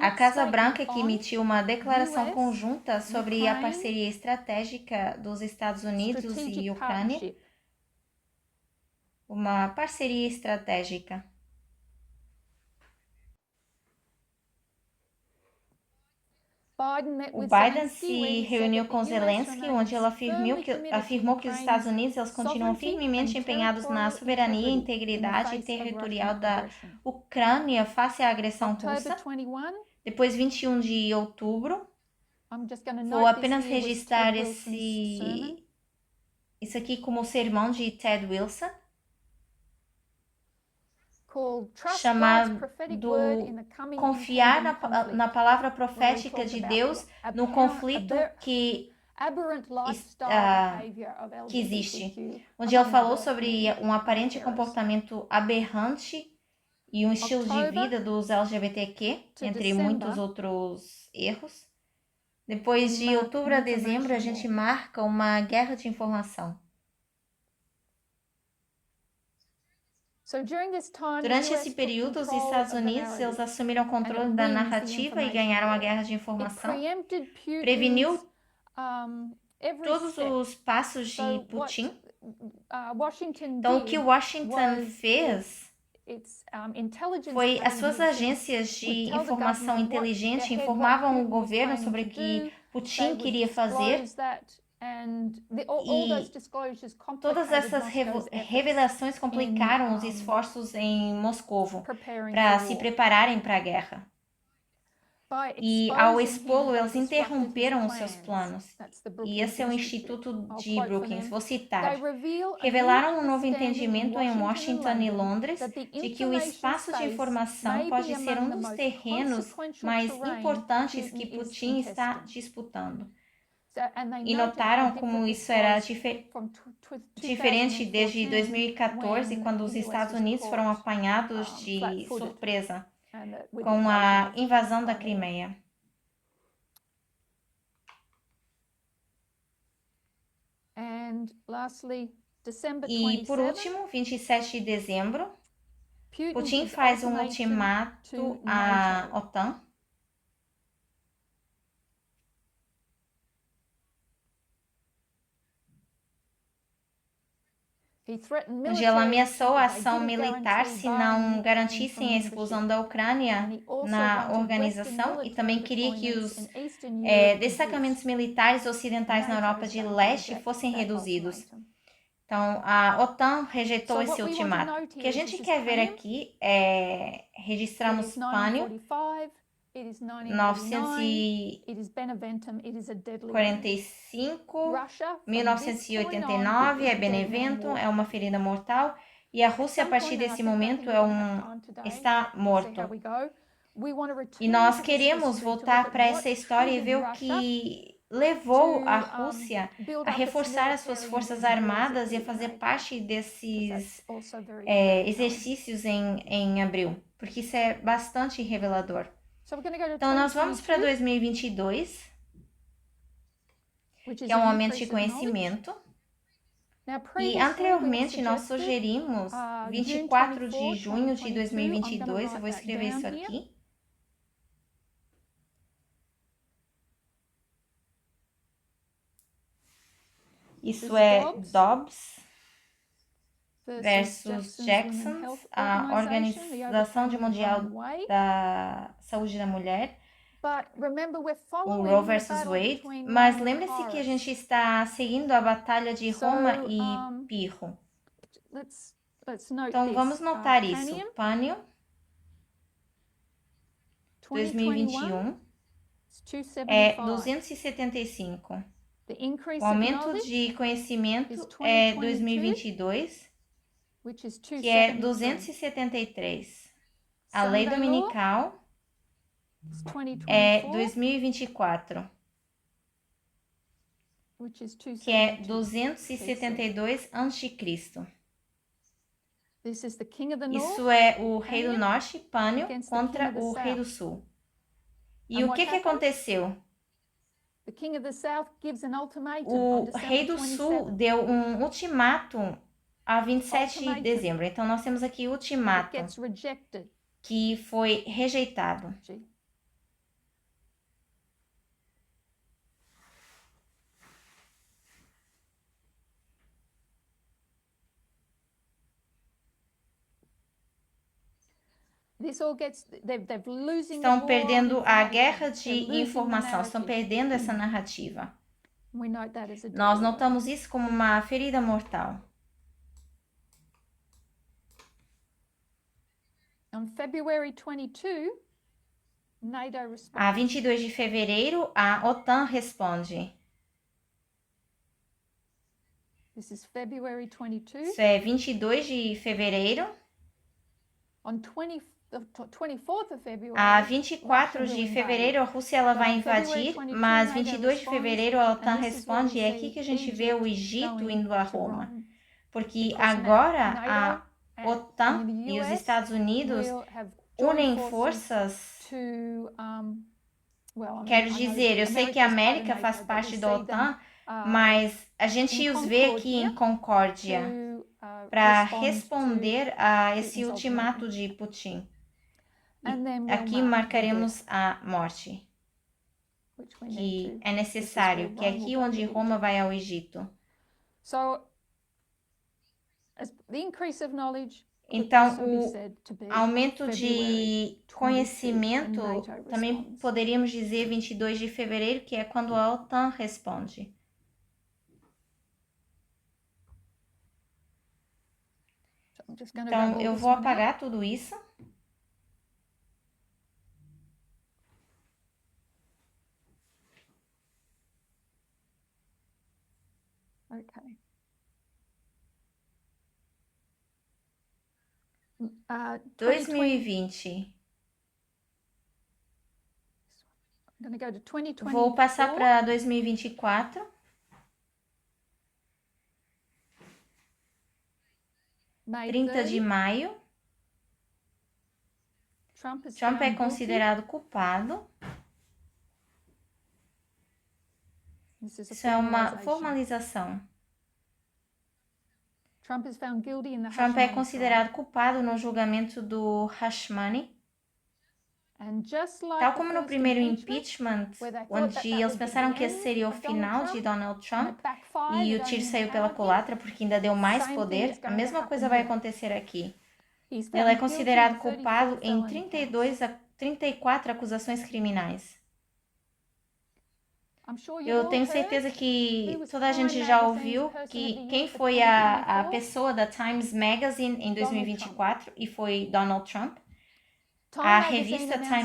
a Casa Branca que emitiu uma declaração conjunta sobre a parceria estratégica dos Estados Unidos e Ucrânia. Uma parceria estratégica. O Biden se reuniu com Zelensky, onde ele afirmou que os Estados Unidos eles continuam firmemente empenhados na soberania e integridade territorial da Ucrânia face à agressão russa. Depois, 21 de outubro, vou apenas registrar isso aqui como o sermão de Ted Wilson, chamado Confiar na palavra profética de Deus no conflito que existe, onde ele falou sobre um aparente comportamento aberrante e um estilo de vida dos LGBTQ, entre muitos outros erros. Depois de outubro a dezembro, a gente marca uma guerra de informação. Durante esse período, os Estados Unidos eles assumiram o controle da narrativa e ganharam a guerra de informação. Preveniu todos os passos de Putin. Então, o que Washington fez foi as suas agências de informação inteligente informavam o governo sobre o que Putin queria fazer. E todas essas revelações complicaram os esforços em Moscovo para se prepararem para a guerra. E ao expô-lo, eles interromperam os seus planos. E esse é o Instituto de Brookings, vou citar. Revelaram um novo entendimento em Washington e Londres de que o espaço de informação pode ser um dos terrenos mais importantes que Putin está disputando. E notaram como isso era diferente desde 2014, quando os Estados Unidos foram apanhados de surpresa com a invasão da Crimeia. E, por último, 27 de dezembro, Putin faz um ultimato à OTAN. Onde ela ameaçou a ação militar se não garantissem a exclusão da Ucrânia na organização e também queria que os destacamentos militares ocidentais na Europa de Leste fossem reduzidos. Então, a OTAN rejeitou esse ultimato. O que a gente quer ver aqui é registramos Pânio, 1945, 1989 é Beneventum, é uma ferida mortal, e a Rússia a partir desse momento está morto. E nós queremos voltar para essa história e ver o que levou a Rússia a reforçar as suas forças armadas e a fazer parte desses exercícios em abril, porque isso é bastante revelador. Então, nós vamos para 2022, que é um aumento de conhecimento. E anteriormente nós sugerimos 24 de junho de 2022, eu vou escrever isso aqui. Isso é Dobbs versus Jackson, a Organização Mundial da Saúde da Mulher, o Roe versus Wade, mas lembre-se que a gente está seguindo a Batalha de Roma e Pirro. Então, vamos notar isso. Pânio, 2021, é 275. O aumento de conhecimento é 2022, que é 273. A lei dominical é 2024, que é 272 a.C. Isso é o rei do norte, Pânio, contra o rei do sul. E o que aconteceu? O rei do sul deu um ultimato a 27 de dezembro. Então, nós temos aqui o ultimato que foi rejeitado. Estão perdendo a guerra de informação, estão perdendo essa narrativa. Nós notamos isso como uma ferida mortal. A 22 de fevereiro, a OTAN responde. Isso é 22 de fevereiro. A 24 de fevereiro, a Rússia ela vai invadir, mas 22 de fevereiro a OTAN responde. É aqui que a gente vê o Egito indo a Roma. Porque agora OTAN e os Estados Unidos unem forças. Quero dizer, eu sei que a América faz parte da OTAN, mas a gente os vê aqui em Concórdia para responder a esse ultimato de Putin. E aqui marcaremos a morte, que é necessário, que é aqui onde Roma vai ao Egito. Então, o aumento de conhecimento, também poderíamos dizer 22 de fevereiro, que é quando a OTAN responde. Então, eu vou apagar tudo isso. Okay. 2020. I'm go to 2024. Vou passar para 2024. May 30 de 30, maio. Trump é considerado culpado. Isso é uma formalização. Trump é considerado culpado no julgamento do Hashmani. Tal como no primeiro impeachment, onde eles pensaram que esse seria o final de Donald Trump e o tiro saiu pela culatra porque ainda deu mais poder, a mesma coisa vai acontecer aqui. Ele é considerado culpado em 34 acusações criminais. Eu tenho certeza que toda a gente já ouviu que quem foi a pessoa da Times Magazine em 2024 e foi Donald Trump. A revista Time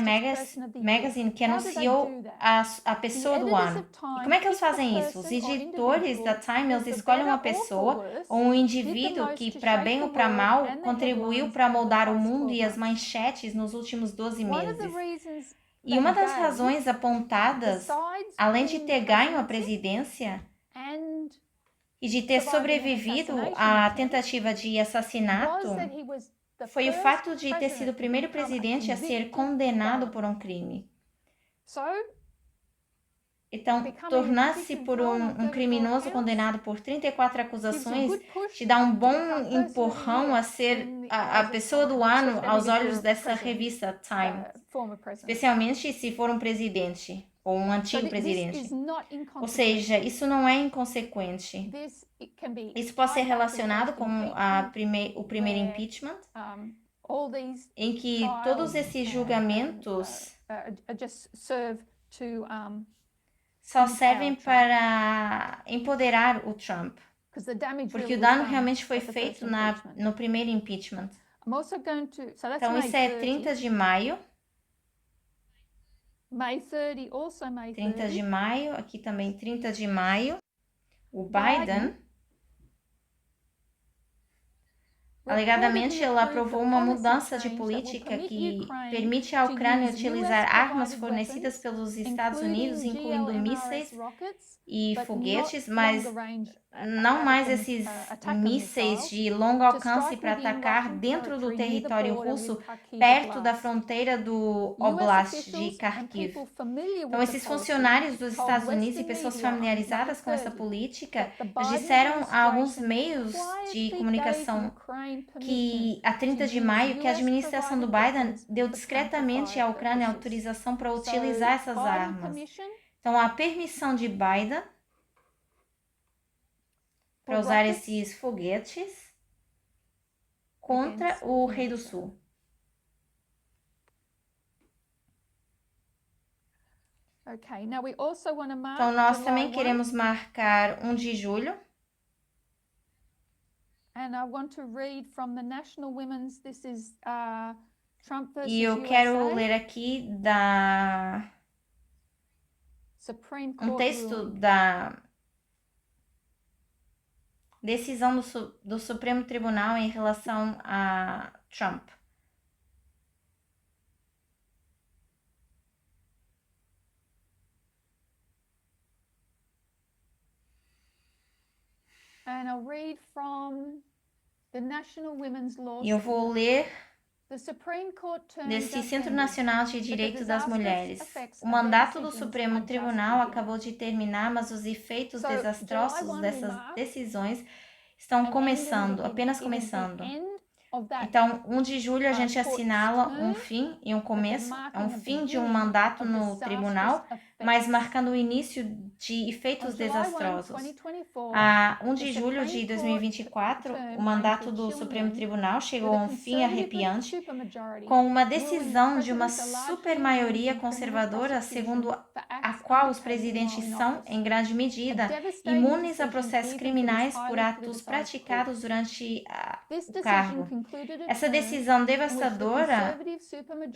Magazine que anunciou a pessoa do ano. E como é que eles fazem isso? Os editores da Time, eles escolhem uma pessoa ou um indivíduo que, para bem ou para mal, contribuiu para moldar o mundo e as manchetes nos últimos 12 meses. E uma das razões apontadas, além de ter ganho a presidência e de ter sobrevivido à tentativa de assassinato, foi o fato de ter sido o primeiro presidente a ser condenado por um crime. Então, tornar-se por um criminoso condenado por 34 acusações te dá um bom empurrão a ser a pessoa do ano aos olhos dessa revista Time, especialmente se for um presidente ou um antigo presidente. Ou seja, isso não é inconsequente. Isso pode ser relacionado com o primeiro impeachment, em que todos esses julgamentos só servem para empoderar o Trump, porque o dano realmente foi feito no primeiro impeachment. Então, isso é 30 de maio. 30 de maio, aqui também 30 de maio. O Biden, alegadamente, ele aprovou uma mudança de política que permite à Ucrânia utilizar armas fornecidas pelos Estados Unidos, incluindo mísseis e foguetes, mas não mais esses mísseis de longo alcance para atacar dentro do território russo, perto da fronteira do Oblast de Kharkiv. Então, esses funcionários dos Estados Unidos e pessoas familiarizadas com essa política disseram a alguns meios de comunicação que, a 30 de maio, que a administração do Biden deu discretamente à Ucrânia autorização para utilizar essas armas. Então, a permissão de Biden para usar esses foguetes contra o Rei do Sul. Então, nós também queremos marcar 1 de julho. E eu quero ler aqui um texto da decisão do Supremo Tribunal em relação a Trump. And I'll read from E eu vou ler desse Centro Nacional de Direito das Mulheres. O mandato do Supremo Tribunal acabou de terminar, mas os efeitos desastrosos dessas decisões estão apenas começando. Então, 1 de julho a gente assinala um fim e um começo, é um fim de um mandato no tribunal, mas marcando o início de efeitos desastrosos. A 1 de julho de 2024, o mandato do Supremo Tribunal chegou a um fim arrepiante, com uma decisão de uma supermaioria conservadora, segundo a qual os presidentes são, em grande medida, imunes a processos criminais por atos praticados durante o cargo. Essa decisão devastadora,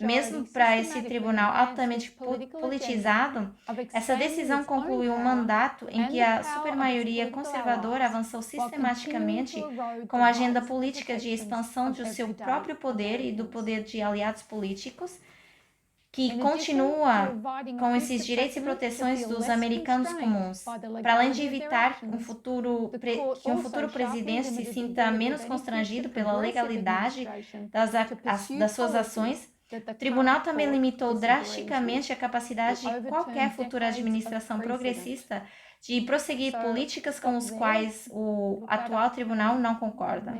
mesmo para esse tribunal altamente politizado, essa decisão concluiu um mandato em que a supermaioria conservadora avançou sistematicamente com a agenda política de expansão do seu próprio poder e do poder de aliados políticos, que continua com esses direitos e proteções dos americanos comuns, para além de evitar que um futuro presidente se sinta menos constrangido pela legalidade das suas ações. O tribunal também limitou drasticamente a capacidade de qualquer futura administração progressista de prosseguir políticas com as quais o atual tribunal não concorda.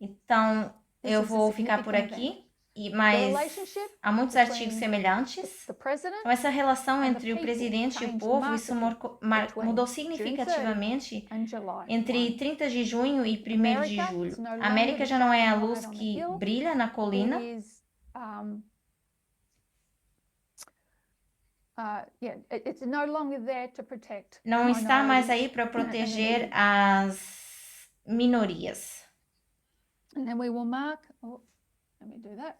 Então, eu vou ficar por aqui. Mas há muitos artigos semelhantes. Então, essa relação entre o presidente e o povo, isso mudou significativamente entre 30 de junho e 1º de julho. A América já não é a luz que brilha na colina. Não está mais aí para proteger as minorias. Let me do that.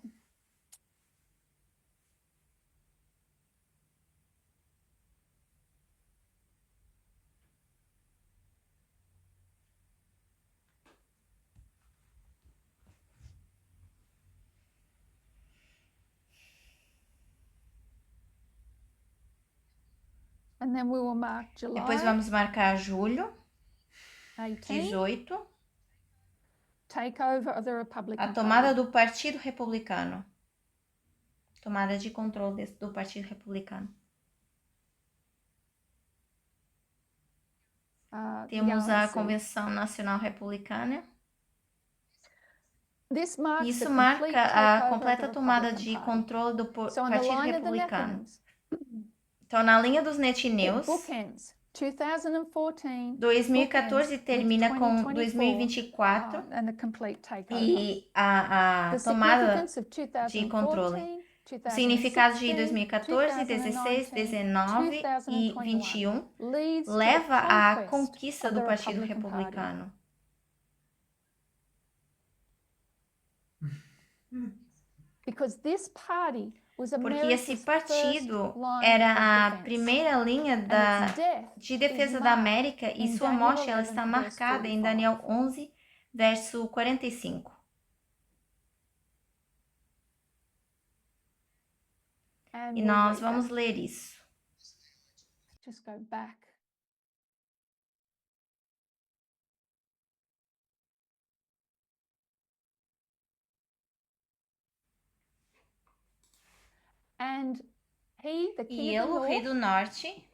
And then we will mark July. Depois vamos marcar julho 18. A tomada do Partido Republicano. Tomada de controle do Partido Republicano. Temos a Convenção Nacional Republicana. Isso marca a completa tomada de controle do Partido Republicano. Então, na linha dos netineus, 2014 termina com 2024 e a tomada de controle. O significado de 2014, 16, 19 e 21 leva à conquista do Partido Republicano. Porque esse partido era a primeira linha de defesa da América e sua morte ela está marcada em Daniel 11, verso 45. E nós vamos ler isso. Just go back. E ele, o rei do norte,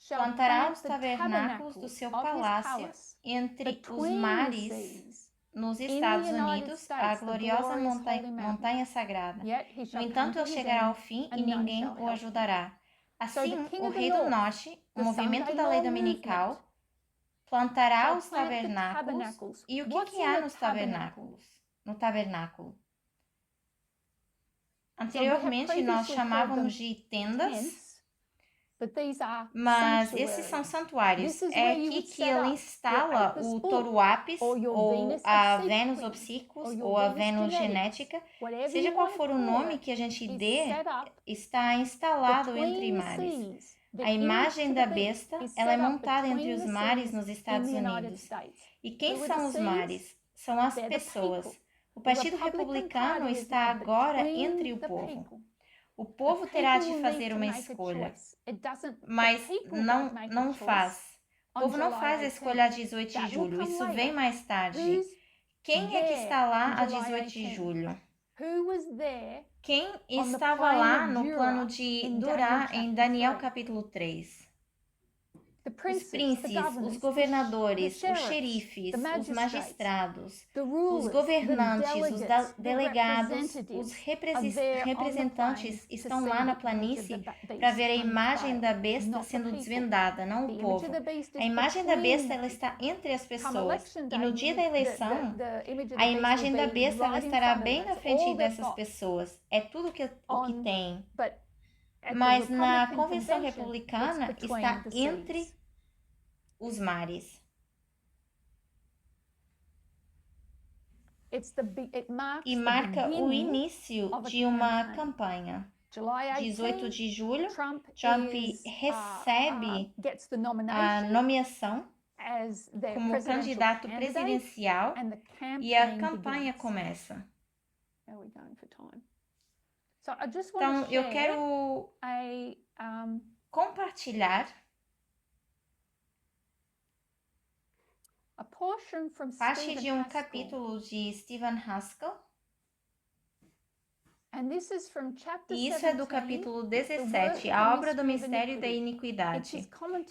plantará os tabernáculos do seu palácio entre os mares nos Estados Unidos, a gloriosa montanha sagrada. No entanto, ele chegará ao fim e ninguém o ajudará. Assim, o rei do norte, o movimento da lei dominical, plantará os tabernáculos. E o que há nos tabernáculos? No tabernáculo. Anteriormente, nós chamávamos de tendas, mas esses são santuários. É aqui que ele instala o Touro Apis, ou a Vênus Obsíquos, ou a Vênus Genética. Seja qual for o nome que a gente dê, está instalado entre mares. A imagem da besta, ela é montada entre os mares nos Estados Unidos. E quem são os mares? São as pessoas. O Partido Republicano está agora entre o povo. O povo terá de fazer uma escolha, mas não faz. O povo não faz a escolha a 18 de julho, isso vem mais tarde. Quem é que está lá a 18 de julho? Quem estava lá no plano de Durá em Daniel capítulo 3? Os príncipes, os governadores, os xerifes, os magistrados, os governantes, os delegados, os representantes estão lá na planície para ver a imagem da besta sendo desvendada, não o povo. A imagem da besta ela está entre as pessoas e no dia da eleição a imagem da besta ela estará bem na frente dessas pessoas. É tudo o que tem. Mas na convenção republicana está entre os mares. E marca o início de uma campanha. 18 de julho, Trump recebe a nomeação como candidato presidencial e a campanha começa. Então, eu quero compartilhar parte de um capítulo de Stephen Haskell. E isso é do capítulo 17, a obra do mistério da iniquidade.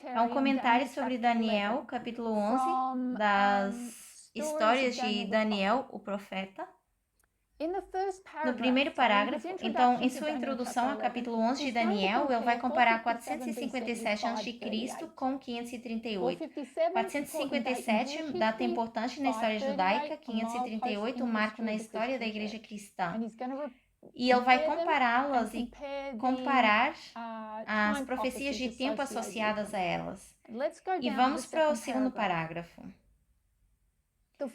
É um comentário sobre Daniel, capítulo 11, das histórias de Daniel, o profeta. No primeiro parágrafo, então, em sua introdução ao capítulo 11 de Daniel, ele vai comparar 457 a.C. com 538. 457, data importante na história judaica, 538, um marco na história da igreja cristã. E ele vai compará-las e comparar as profecias de tempo associadas a elas. E vamos para o segundo parágrafo.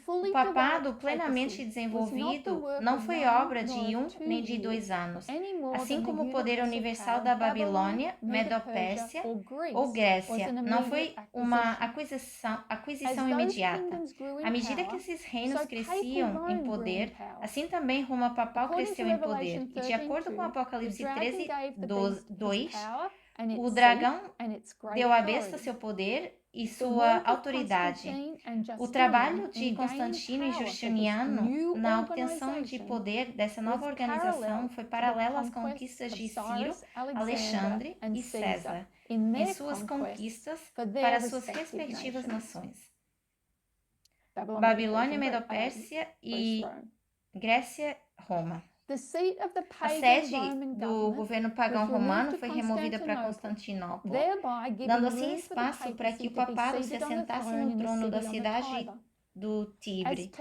O papado plenamente desenvolvido não foi obra de 1 nem de 2 anos, assim como o poder universal da Babilônia, Medo-Pérsia ou Grécia não foi uma aquisição imediata. À medida que esses reinos cresciam em poder, assim também Roma papal cresceu em poder. E de acordo com Apocalipse 13, 2, o dragão deu à besta seu poder e sua autoridade. O trabalho de Constantino e Justiniano na obtenção de poder dessa nova organização foi paralelo às conquistas de Ciro, Alexandre e César, em suas conquistas para suas respectivas nações. Babilônia, Medo-Pérsia e Grécia, Roma. A sede do governo pagão romano foi removida para Constantinopla, dando assim espaço para que o papado se assentasse no trono da cidade do Tibre,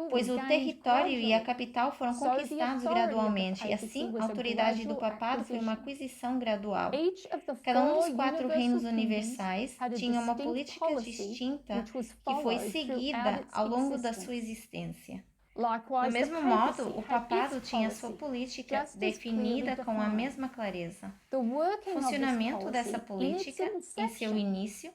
pois o território e a capital foram conquistados gradualmente, e assim a autoridade do papado foi uma aquisição gradual. Cada um dos 4 reinos universais tinha uma política distinta que foi seguida ao longo da sua existência. Do mesmo modo, o papado tinha sua política definida com a mesma clareza. O funcionamento dessa política, em seu início,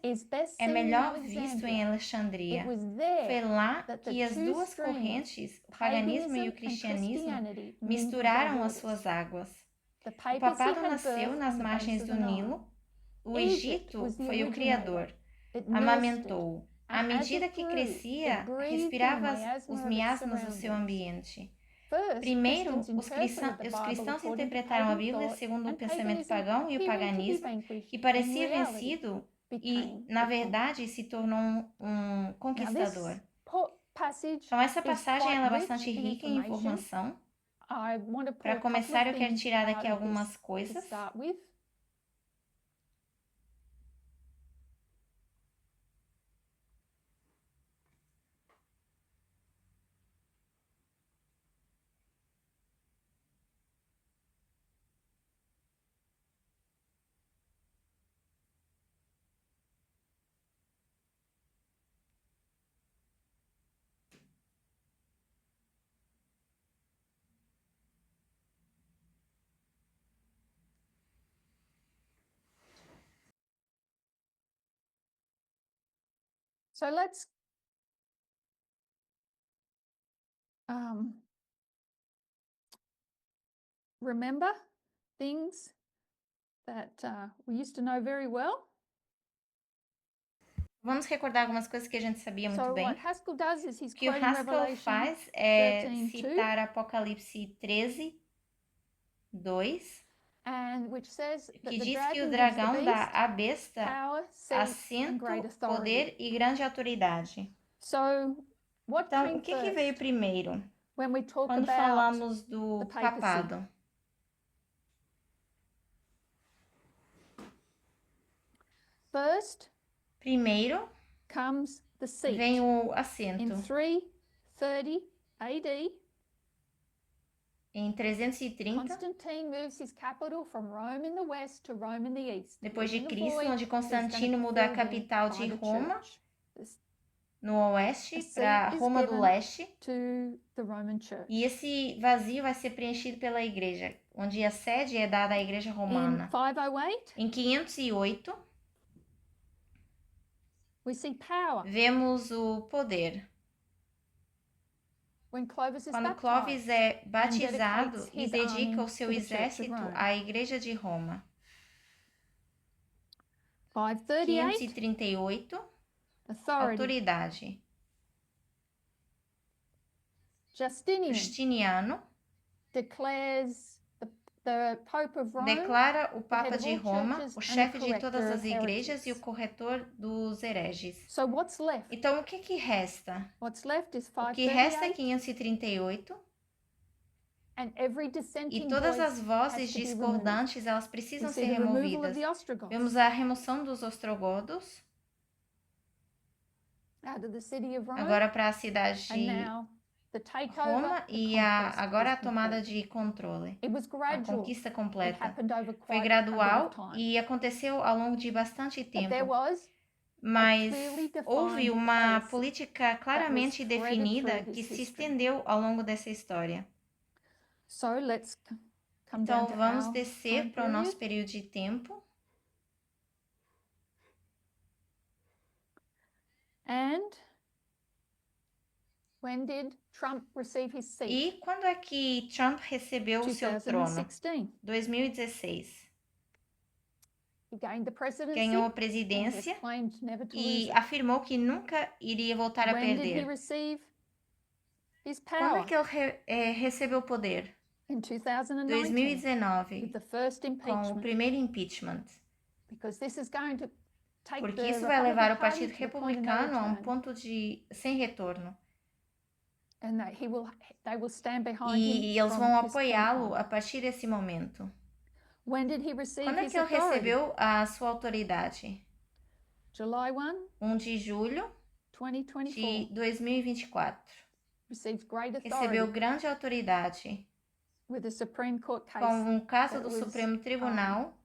é melhor visto em Alexandria. Foi lá que as duas correntes, o paganismo e o cristianismo, misturaram as suas águas. O papado nasceu nas margens do Nilo. O Egito foi o criador, amamentou-o. À medida que crescia, respirava os miasmas do seu ambiente. Primeiro, os cristãos interpretaram a Bíblia segundo o pensamento pagão e o paganismo, que parecia vencido e, na verdade, se tornou um conquistador. Então, essa passagem ela é bastante rica em informação. Para começar, eu quero tirar daqui algumas coisas. So let's remember things that we used to know very well. vamos recordar algumas coisas que a gente sabia muito So bem. what Haskell does is he's O que o quoting Haskell Revelation faz é 13:2, citar Apocalipse 13, 2, and which says that que the diz que o dragon gives the dragão dá beast à besta power, seat, and assento, great authority. poder e grande autoridade. So what Então, came o que veio first primeiro when we talk quando about falamos do the papacy? papado? First Primeiro comes the seat. vem o In assento. 330 AD, Em 330 Constantine moves his capital from Rome in the west to Rome in the east, depois de leaving a Cristo, void onde that is going to Constantino be muda a filled in capital by de the Roma, church. This- no oeste, a para seat is Roma do given leste, to the Roman church. e esse vazio vai ser preenchido pela igreja, onde a sede é dada à igreja In romana. 508, Em 508, we see power. vemos o poder. When Clovis is Quando baptized, Clovis é batizado dedicates e his dedica o army seu to the Church of exército Rome. à igreja de Roma. 538, 538, authority. autoridade. Justinian Justiniano declares the Pope of Rome declara o Papa head of de all Roma churches o and the chefe de corrector todas of as igrejas e o heretics. corretor dos hereges. So what's left? Então, o que resta? What's left is O que resta é 538, 538 and every e dissenting todas voice as vozes has to be removed. discordantes, elas We precisam see ser the removal of removidas. the Ostrogoths Vemos a remoção dos ostrogodos, out of the city of Rome, agora para a cidade and de now the takeover, Roma the e conquest agora a is tomada complete. de controle, It was a gradual. conquista It completa. happened over Foi quite a bit gradual of time. e aconteceu ao longo de bastante But there tempo, was mas clearly defined houve uma policy política claramente threaded definida through que his se history. estendeu ao longo dessa história. So let's come Então, down to vamos our descer time para o nosso period. período de tempo. And when did Trump receive his seat? E quando é que Trump recebeu o seu trono? 2016. 2016. He gained the presidency Ganhou a and has presidência claimed never to lose e it. afirmou que nunca iria voltar a When did he perder. receive his Quando é power? que ele recebeu o poder? In 2019, 2019, with the first com o impeachment. primeiro impeachment. Because this is going to take Porque the isso vai levar o Republican Party Partido to the point of no Republicano a um return. ponto de sem retorno. And that they will stand behind him E eles from vão this point apoiá-lo on. a partir desse momento. When did he receive Quando é his que ele authority? recebeu a sua autoridade? July 1, 1 de julho de 2024. 2024. Received great Recebeu authority grande autoridade with the Supreme Court case com um caso that do was, Supremo Tribunal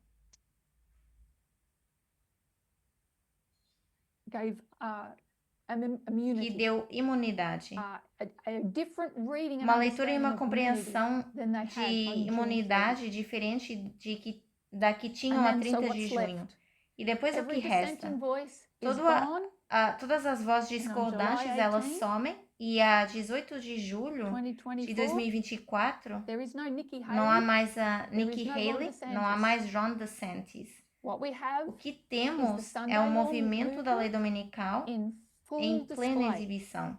gave que immunity. deu imunidade. A different reading and Uma leitura e understanding uma of immunity compreensão than they had de on June 3rd. imunidade diferente da que tinham And a then, so 30 de what's junho. left? E depois o que Every resta? dissenting voice is Todo gone. Todas as vozes discordantes, July elas 18, somem. E a 18 de julho de 2024, 2024, there is no Nikki Haley. não há mais a There Nikki is no Ron Haley, DeSantis. não há mais Ron DeSantis. What we have O que temos is the Sunday é o Law movimento da lei Movement dominical in full em plena display. exibição.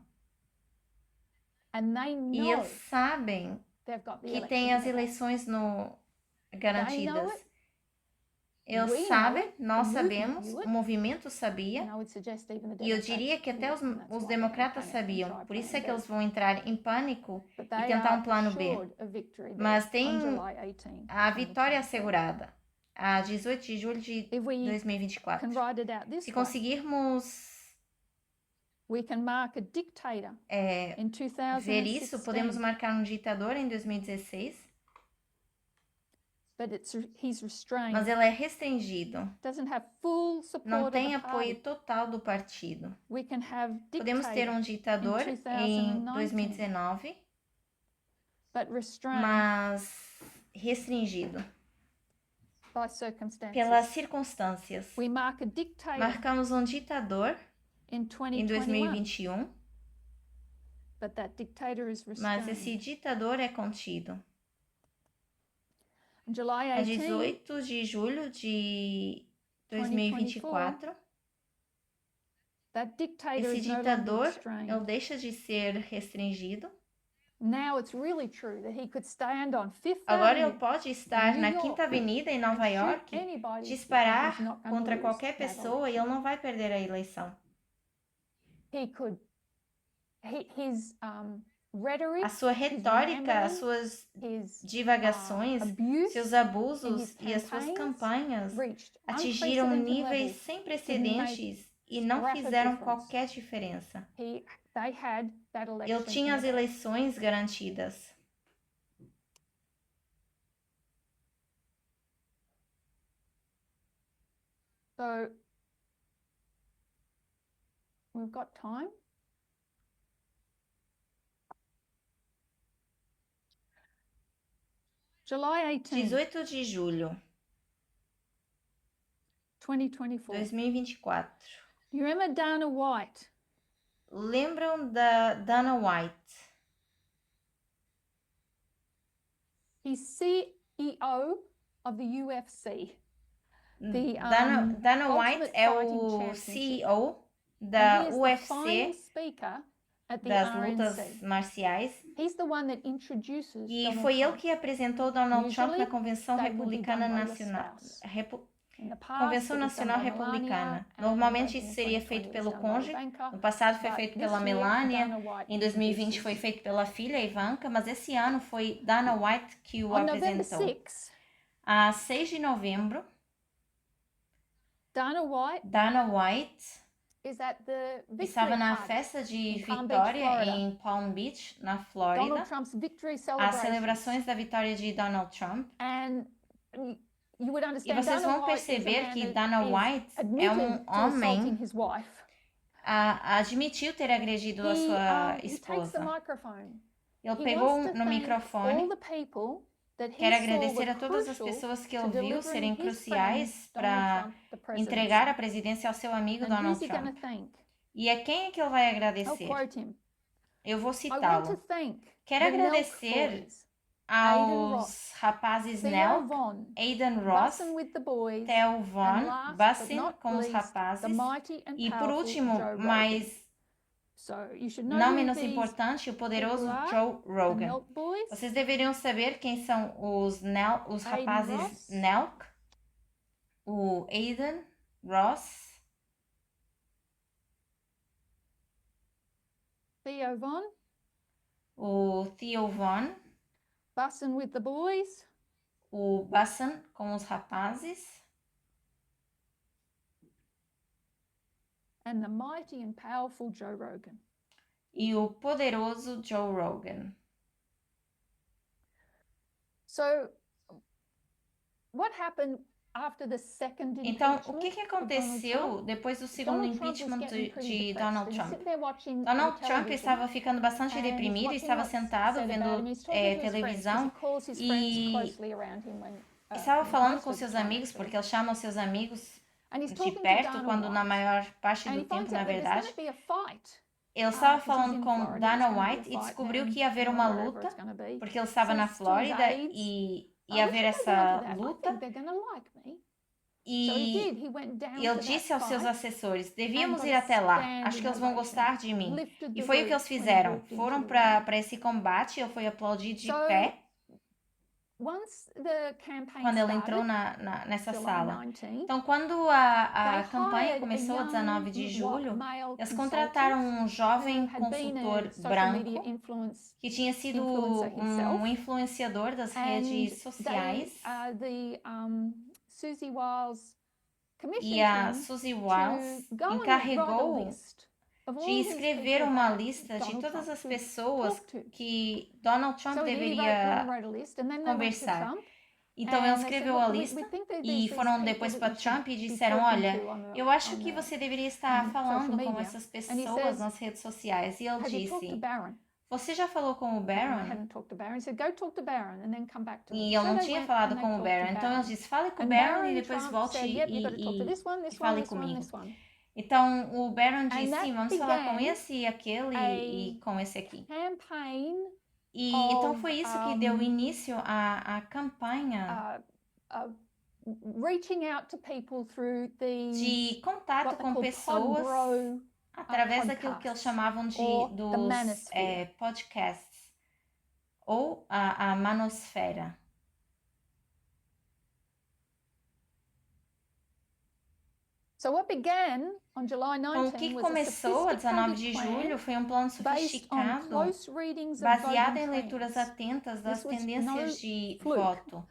And they E know eles sabem they've got the que election tem as in the bag. eleições know garantidas. it. Eles We know sabem, it. nós The movement sabemos, knew o it. movimento sabia, And I would suggest even the e eu Democrats diria que até knew it, and that's os why they're democratas gonna panic and sabiam. try Por isso plan é que B. eles vão entrar em pânico But e they tentar um are plano B. assured a victory there Mas on tem July 18, a vitória 2024. assegurada, a 18 de julho de If we can 2024. write it out this Se way, conseguirmos we can mark a dictator in ver isso, 2016, podemos marcar um ditador em 2016, but he's restrained. mas ele é restringido. Doesn't have full support Não of tem the apoio party. total do partido. We can have Podemos ter dictator, um ditador em 2019, but restrained mas restringido by circumstances. pelas circunstâncias. We mark a dictator Marcamos um ditador in em 2021, 2021, but that dictator is mas esse restrained. ditador é contido. On July A 18, 18 de julho de 2024, That dictator Esse is no longer ditador, ele restrained. deixa de ser restringido. Now it's really true that he could stand on Fifth Agora ele Avenue pode estar New na York Quinta Avenida em Nova and shoot York, anybody, and he's disparar not gonna contra lose qualquer that pessoa e election. ele não vai perder a eleição. He could, his rhetoric, A sua his retórica, as rambling, suas his divagações, abuse seus in abusos his e as suas campaigns campanhas reached atingiram unprecedented níveis levels. sem precedentes e não scrap of fizeram difference. qualquer diferença. They had that Ele election tinha in as the bag. eleições garantidas. So we've got time. July 18, 18 de julho, 2024. 2024. You remember Dana White? Lembram da Dana White? He's CEO of the UFC. Dana White Ultimate é Fighting o Championship. CEO And da he is the final UFC, speaker at the das lutas RNC. marciais, He's the one that introduces e Donald foi ele Trump. que apresentou Donald Trump na Usually, Convenção that would be Republicana done by your Nacional. spouse. In the past, Convenção it was done Nacional by Republicana. Melania, and Normalmente I think isso in seria 2020 feito it was pelo done by cônjuge. Ivanka. No passado foi But feito this pela year, Melania. Dana White Em 2020 introduces. foi feito pela filha Ivanka, mas esse ano foi Dana White que o On November apresentou. 6, A 6 de novembro, Dana White is at the victory estava na party festa de in Palm Beach, vitória Florida. em Palm Beach, na Flórida. Donald Trump's victory As celebrations. celebrações da vitória de Donald Trump. And you would E understand vocês Dana vão White is a perceber man que that Dana is White é admitted to homem, assaulting his wife. admitiu ter agredido a sua He takes the esposa. microphone. Ele He pegou wants to no thank microfone. all the people that he Quero saw agradecer were a todas as crucial pessoas que to ele viu delivering serem his cruciais friend, Donald para Trump, the presidency. entregar a presidência ao seu amigo And Donald who's he going to Trump. thank? E a quem é que ele vai I'll agradecer? quote him. Eu vou I want to citá-lo. thank Quero the Nelk agradecer boys, aos rapazes Theo Nelk, Von, Aidan Ross, Bussin' with the boys, Theo and Von, last but Bussin not com os least, rapazes, the mighty and e por powerful último, Joe Rogan. mas So you should know não who menos these importante, o poderoso people are, Joe the Rogan. Nelk boys, Vocês deveriam saber quem são os Aidan rapazes Ross, Nelk, o Aidan Ross, Theo Von, o Theo Von, Bussin' with the boys, o Bussin com os rapazes and the mighty and powerful Joe Rogan. e o poderoso Joe Rogan. So what happened after the second Então, impeachment o que of Donald aconteceu Trump? depois do segundo Donald Trump was impeachment getting pretty de depressed, Donald and you Trump? sit there watching Donald the Trump television, estava ficando bastante and he's deprimido e watching estava what's sentado said about him. vendo He's talking to his friends, 'cause televisão he calls his e friends closely around him when, estava falando most com of the seus time, amigos, actually. porque ele chama os seus amigos And he's de talking to perto, Dana quando na White, maior parte and do he tempo, finds na out that there's verdade. going to be a fight. Ele estava Because he's falando in com Florida, Dana there's gonna be White a e fight descobriu now, que ia haver uma wherever luta, it's gonna be. porque ele estava na Says to his Flórida aides, e "Oh, ia we haver should go down essa to that. I luta. think they're gonna like me." So he E did. He went down ele to disse that aos seus fight, assessores: and devíamos got ir a até lá, standing acho que eles vão ovation, gostar de mim. lifted E the foi o que eles roof when he fizeram. walked Foram into the ring. para esse combate, ele foi aplaudido de So, pé once the campaign quando ele entrou started, nessa July sala. 19, Então, quando a they campanha hired a começou a 19 de young julho, male eles consultant contrataram um who jovem had been a consultor social media branco influence, que tinha sido influencer himself, influenciador das and redes they, sociais. Susie Wiles E commissioned a him Suzy to Wiles go and write a encarregou list of all de these escrever people uma that lista de Donald todas Trump as should pessoas talk to. que Donald Trump So he went deveria and wrote a list, and then they went to conversar. Trump, Então ele and they said, escreveu "Look, a we lista think there's e these foram people depois that para you should Trump e be disseram: talking olha, to on the- eu acho on que the, você deveria estar social falando com media." essas And he pessoas says, nas redes sociais. E ele "Have you talked to disse: Barron?" você já falou com o And I Barron? hadn't talked to Barron. He said, "Go talk to Barron and then come back to me." E ele So não they tinha went falado and they com o talked to Barron. Então ele Barron. disse: fale com o And Barron Barron e and depois Trump volte said, "Yep, you got to talk to e this one, this one, fale this one, comigo. this one." Então o Barron And disse: that sim, vamos falar com began esse e aquele a e com esse aqui. campaign E of, então foi isso que deu início à campanha reaching out to people through these de contato what they com call pessoas Podbro através daquilo que eles chamavam dos podcasts, ou a manosfera. So what began on July Então, o 19 que was começou a 19 de sophisticated julho plan foi um plano based on sofisticado, close readings of baseado voting em leituras trends. atentas das This was tendências no de fluke. voto.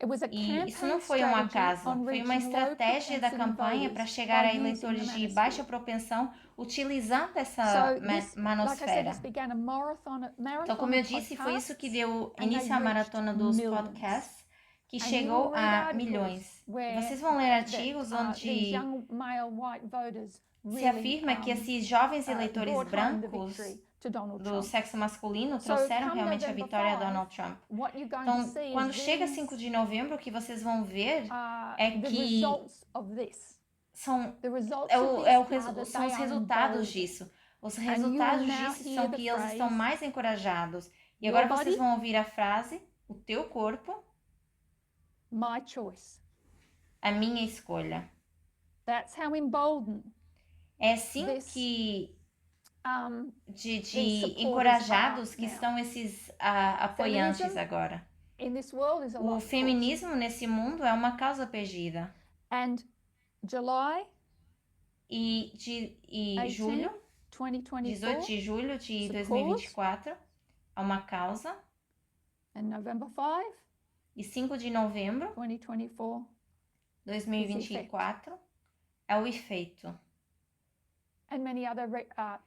It was a E isso não campaign foi um strategy acaso, on foi uma reaching low estratégia da propensity campanha para voters chegar a by using eleitores the de baixa manosphere. propensão utilizando essa So this, like I said, manosfera. this began a marathon Então, como eu of disse, foi isso que podcasts, deu and início they à reached maratona dos millions. podcasts, que And you chegou will read a articles milhões. E where vocês vão ler that, artigos these onde young male white voters se really afirma que esses jovens eleitores brought home the brancos victory to Donald do Trump. sexo masculino So trouxeram come realmente a November vitória a 5, Donald Trump. what you're going to Então, see quando is chega these 5 de novembro, o que vocês vão ver é the que results of this. são, The results é of o, this é o, are resu- that são they os are resultados emboldened. disso. Os And you will resultados now disso hear são the que eles estão phrase, mais encorajados. E "Your agora vocês body, vão ouvir a frase, o teu corpo, my choice." a minha escolha. That's how emboldened É assim This, que these de supporters encorajados are que now. estão esses apoiantes Feminism agora. In this world is a O lost cause. feminismo nesse mundo é uma causa perdida. And July E 18, julho, 18 2024, de julho de It's a 2024, é uma causa. and November 5, E 5 de novembro 2024, 2024 é o efeito. and many other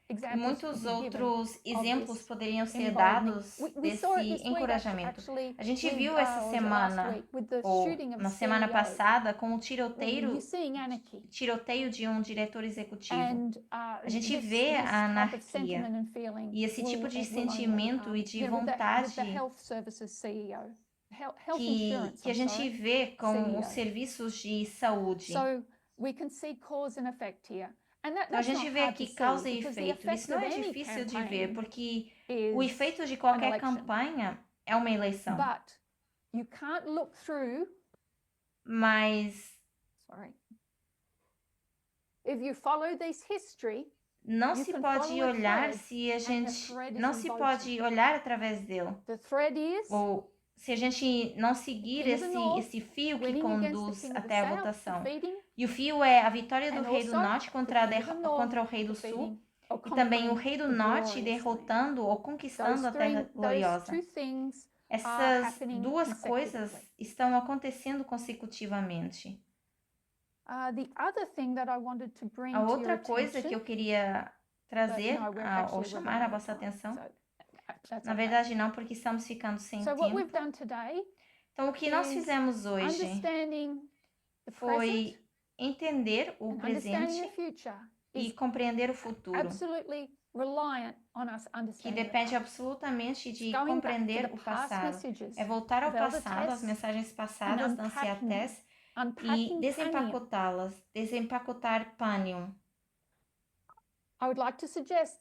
E examples muitos could be given. outros exemplos this poderiam ser emboldening. dados We saw it desse this week, encorajamento. actually, A gente with, viu essa or was it semana, last week, with the ou shooting of na semana CEO. passada, com o You're seeing anarchy. tiroteio de um diretor executivo. And, A gente this vê a type of anarquia sentiment and feeling e esse tipo de will only, sentimento e de with vontade the health services CEO, health que insurance, a gente vê com CEO. os serviços de saúde. So we can see cause and effect here. And Então, a that's gente not vê hard to aqui see, causa e because the efeito. effect Isso não é of any difícil de ver, campaign porque is o efeito de an qualquer election. campanha é uma eleição. But you can't look through, Mas if you follow this history, não You se can pode follow a olhar thread, se a the gente thread is não se in pode olhar através dele. the thread is Ou se a gente não seguir King of the North esse fio que winning against the conduz King of the até a South, votação. defeating, E o fio é a vitória do and rei do also norte the contra, King of the North contra o rei do sul. defeating or E também o conquering rei do the norte glorious land. derrotando ou conquistando Those a terra gloriosa. two things are Essas happening duas coisas consecutively. estão acontecendo consecutivamente. The other thing that I wanted to bring A to your outra coisa que attention, eu queria trazer but no, we're ou actually chamar running a out of vossa time, atenção, so that's na okay. verdade não, porque estamos ficando sem So what we've tempo. done today Então, o que nós is fizemos hoje understanding the present foi entender o and understanding the presente future e is compreender o futuro, absolutely reliant on us que understanding the depende past. absolutamente de Going back to compreender the o past passado. messages É voltar ao of Elder passado, às Tess mensagens passadas da anciã Tess, e unpacking Panium. desempacotá-las, desempacotar Panium. I would like to suggest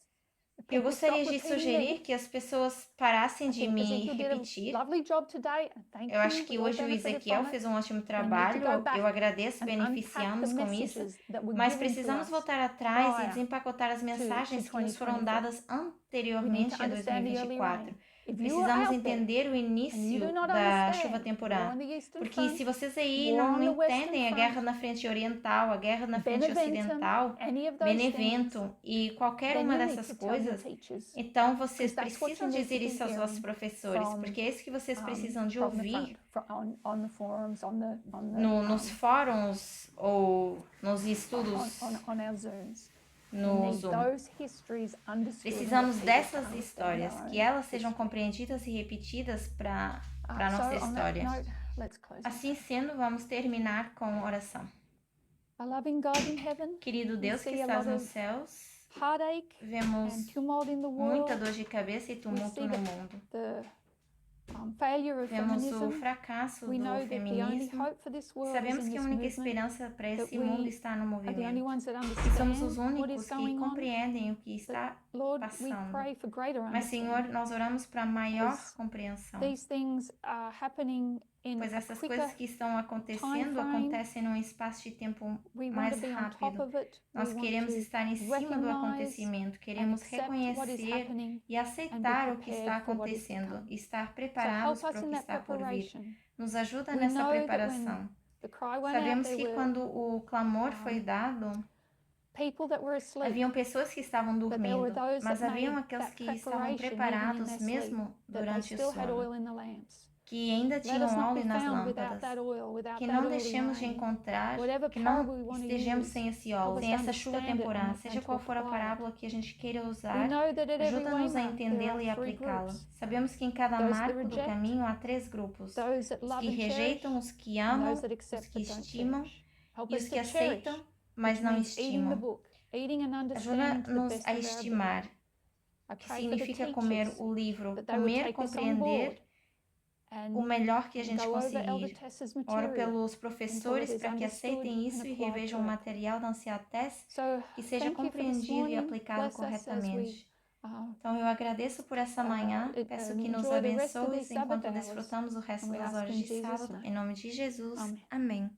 that Eu people gostaria stop de repeating sugerir me. que as pessoas parassem I de think me Ezekiel did repetir. a lovely job today, and thank Eu acho you. que We all hoje o benefited Ezequiel from it. fez um ótimo We need to trabalho, go back eu agradeço, and unpack beneficiamos the com isso, messages that were mas given to precisamos us voltar atrás e prior desempacotar as mensagens que nos foram 2024. dadas We need anteriormente to a understand the early 2024. rain. If you are Precisamos out there entender o and you início do not da chuva understand war temporal. on the Eastern Porque Front, se vocês aí war não on the Western entendem a Front, guerra na frente oriental, a guerra na frente Beneventum, ocidental, any of those things, Benevento e qualquer then uma you need dessas to tell your coisas, teachers, então vocês because that's what precisam you need dizer to be isso aos vossos hearing professores, from, porque é isso que vocês precisam de from the ouvir front, on the forums, on the nos fóruns ou nos estudos on our Zooms. no We need Zoom. those histories understood Precisamos and that people dessas can histórias, understand que their own elas sejam history. compreendidas e repetidas para a So nossa on that história. note, let's close. Assim sendo, vamos terminar com oração. Our loving God in heaven, Querido we Deus que see a estás lot nos of céus, heartache vemos and tumult in the muita world, dor de cabeça e tumulto see no that mundo. the failure of Vemos o feminism. fracasso We know do that the only feminismo. hope for this world is Sabemos in que a this única movement. esperança para esse we mundo está no Are the only movimento. ones that E somos os understand what is únicos que going on. compreendem o que está Lord, we passando. pray for greater Mas, Senhor, understanding. nós oramos para maior As compreensão. These things are happening pois essas coisas que estão acontecendo acontecem num espaço de tempo mais rápido. Nós queremos estar em cima do acontecimento, queremos reconhecer e aceitar o que está acontecendo, e estar preparados para o que está por vir. Nos ajuda nessa preparação. Sabemos que quando o clamor foi dado, haviam pessoas que estavam dormindo, mas haviam aqueles que estavam preparados mesmo durante o sono, que ainda tinham óleo nas lâmpadas, que não deixemos de encontrar, que não estejamos sem esse óleo, sem essa chuva temporal, seja qual for a parábola que a gente queira usar, ajuda-nos a entendê-la e aplicá-la. Sabemos que em cada marco do caminho há 3 grupos: os que rejeitam, os que amam, os que estimam e os que aceitam, mas não estimam. Ajuda-nos a estimar, que significa comer o livro, comer, compreender o melhor que a gente conseguir. Oro pelos professores para que aceitem isso e revejam o material da Anciã Tess, que seja compreendido e aplicado corretamente. Então, eu agradeço por essa manhã, peço que nos abençoe enquanto desfrutamos o resto das horas de sábado. Em nome de Jesus, amém.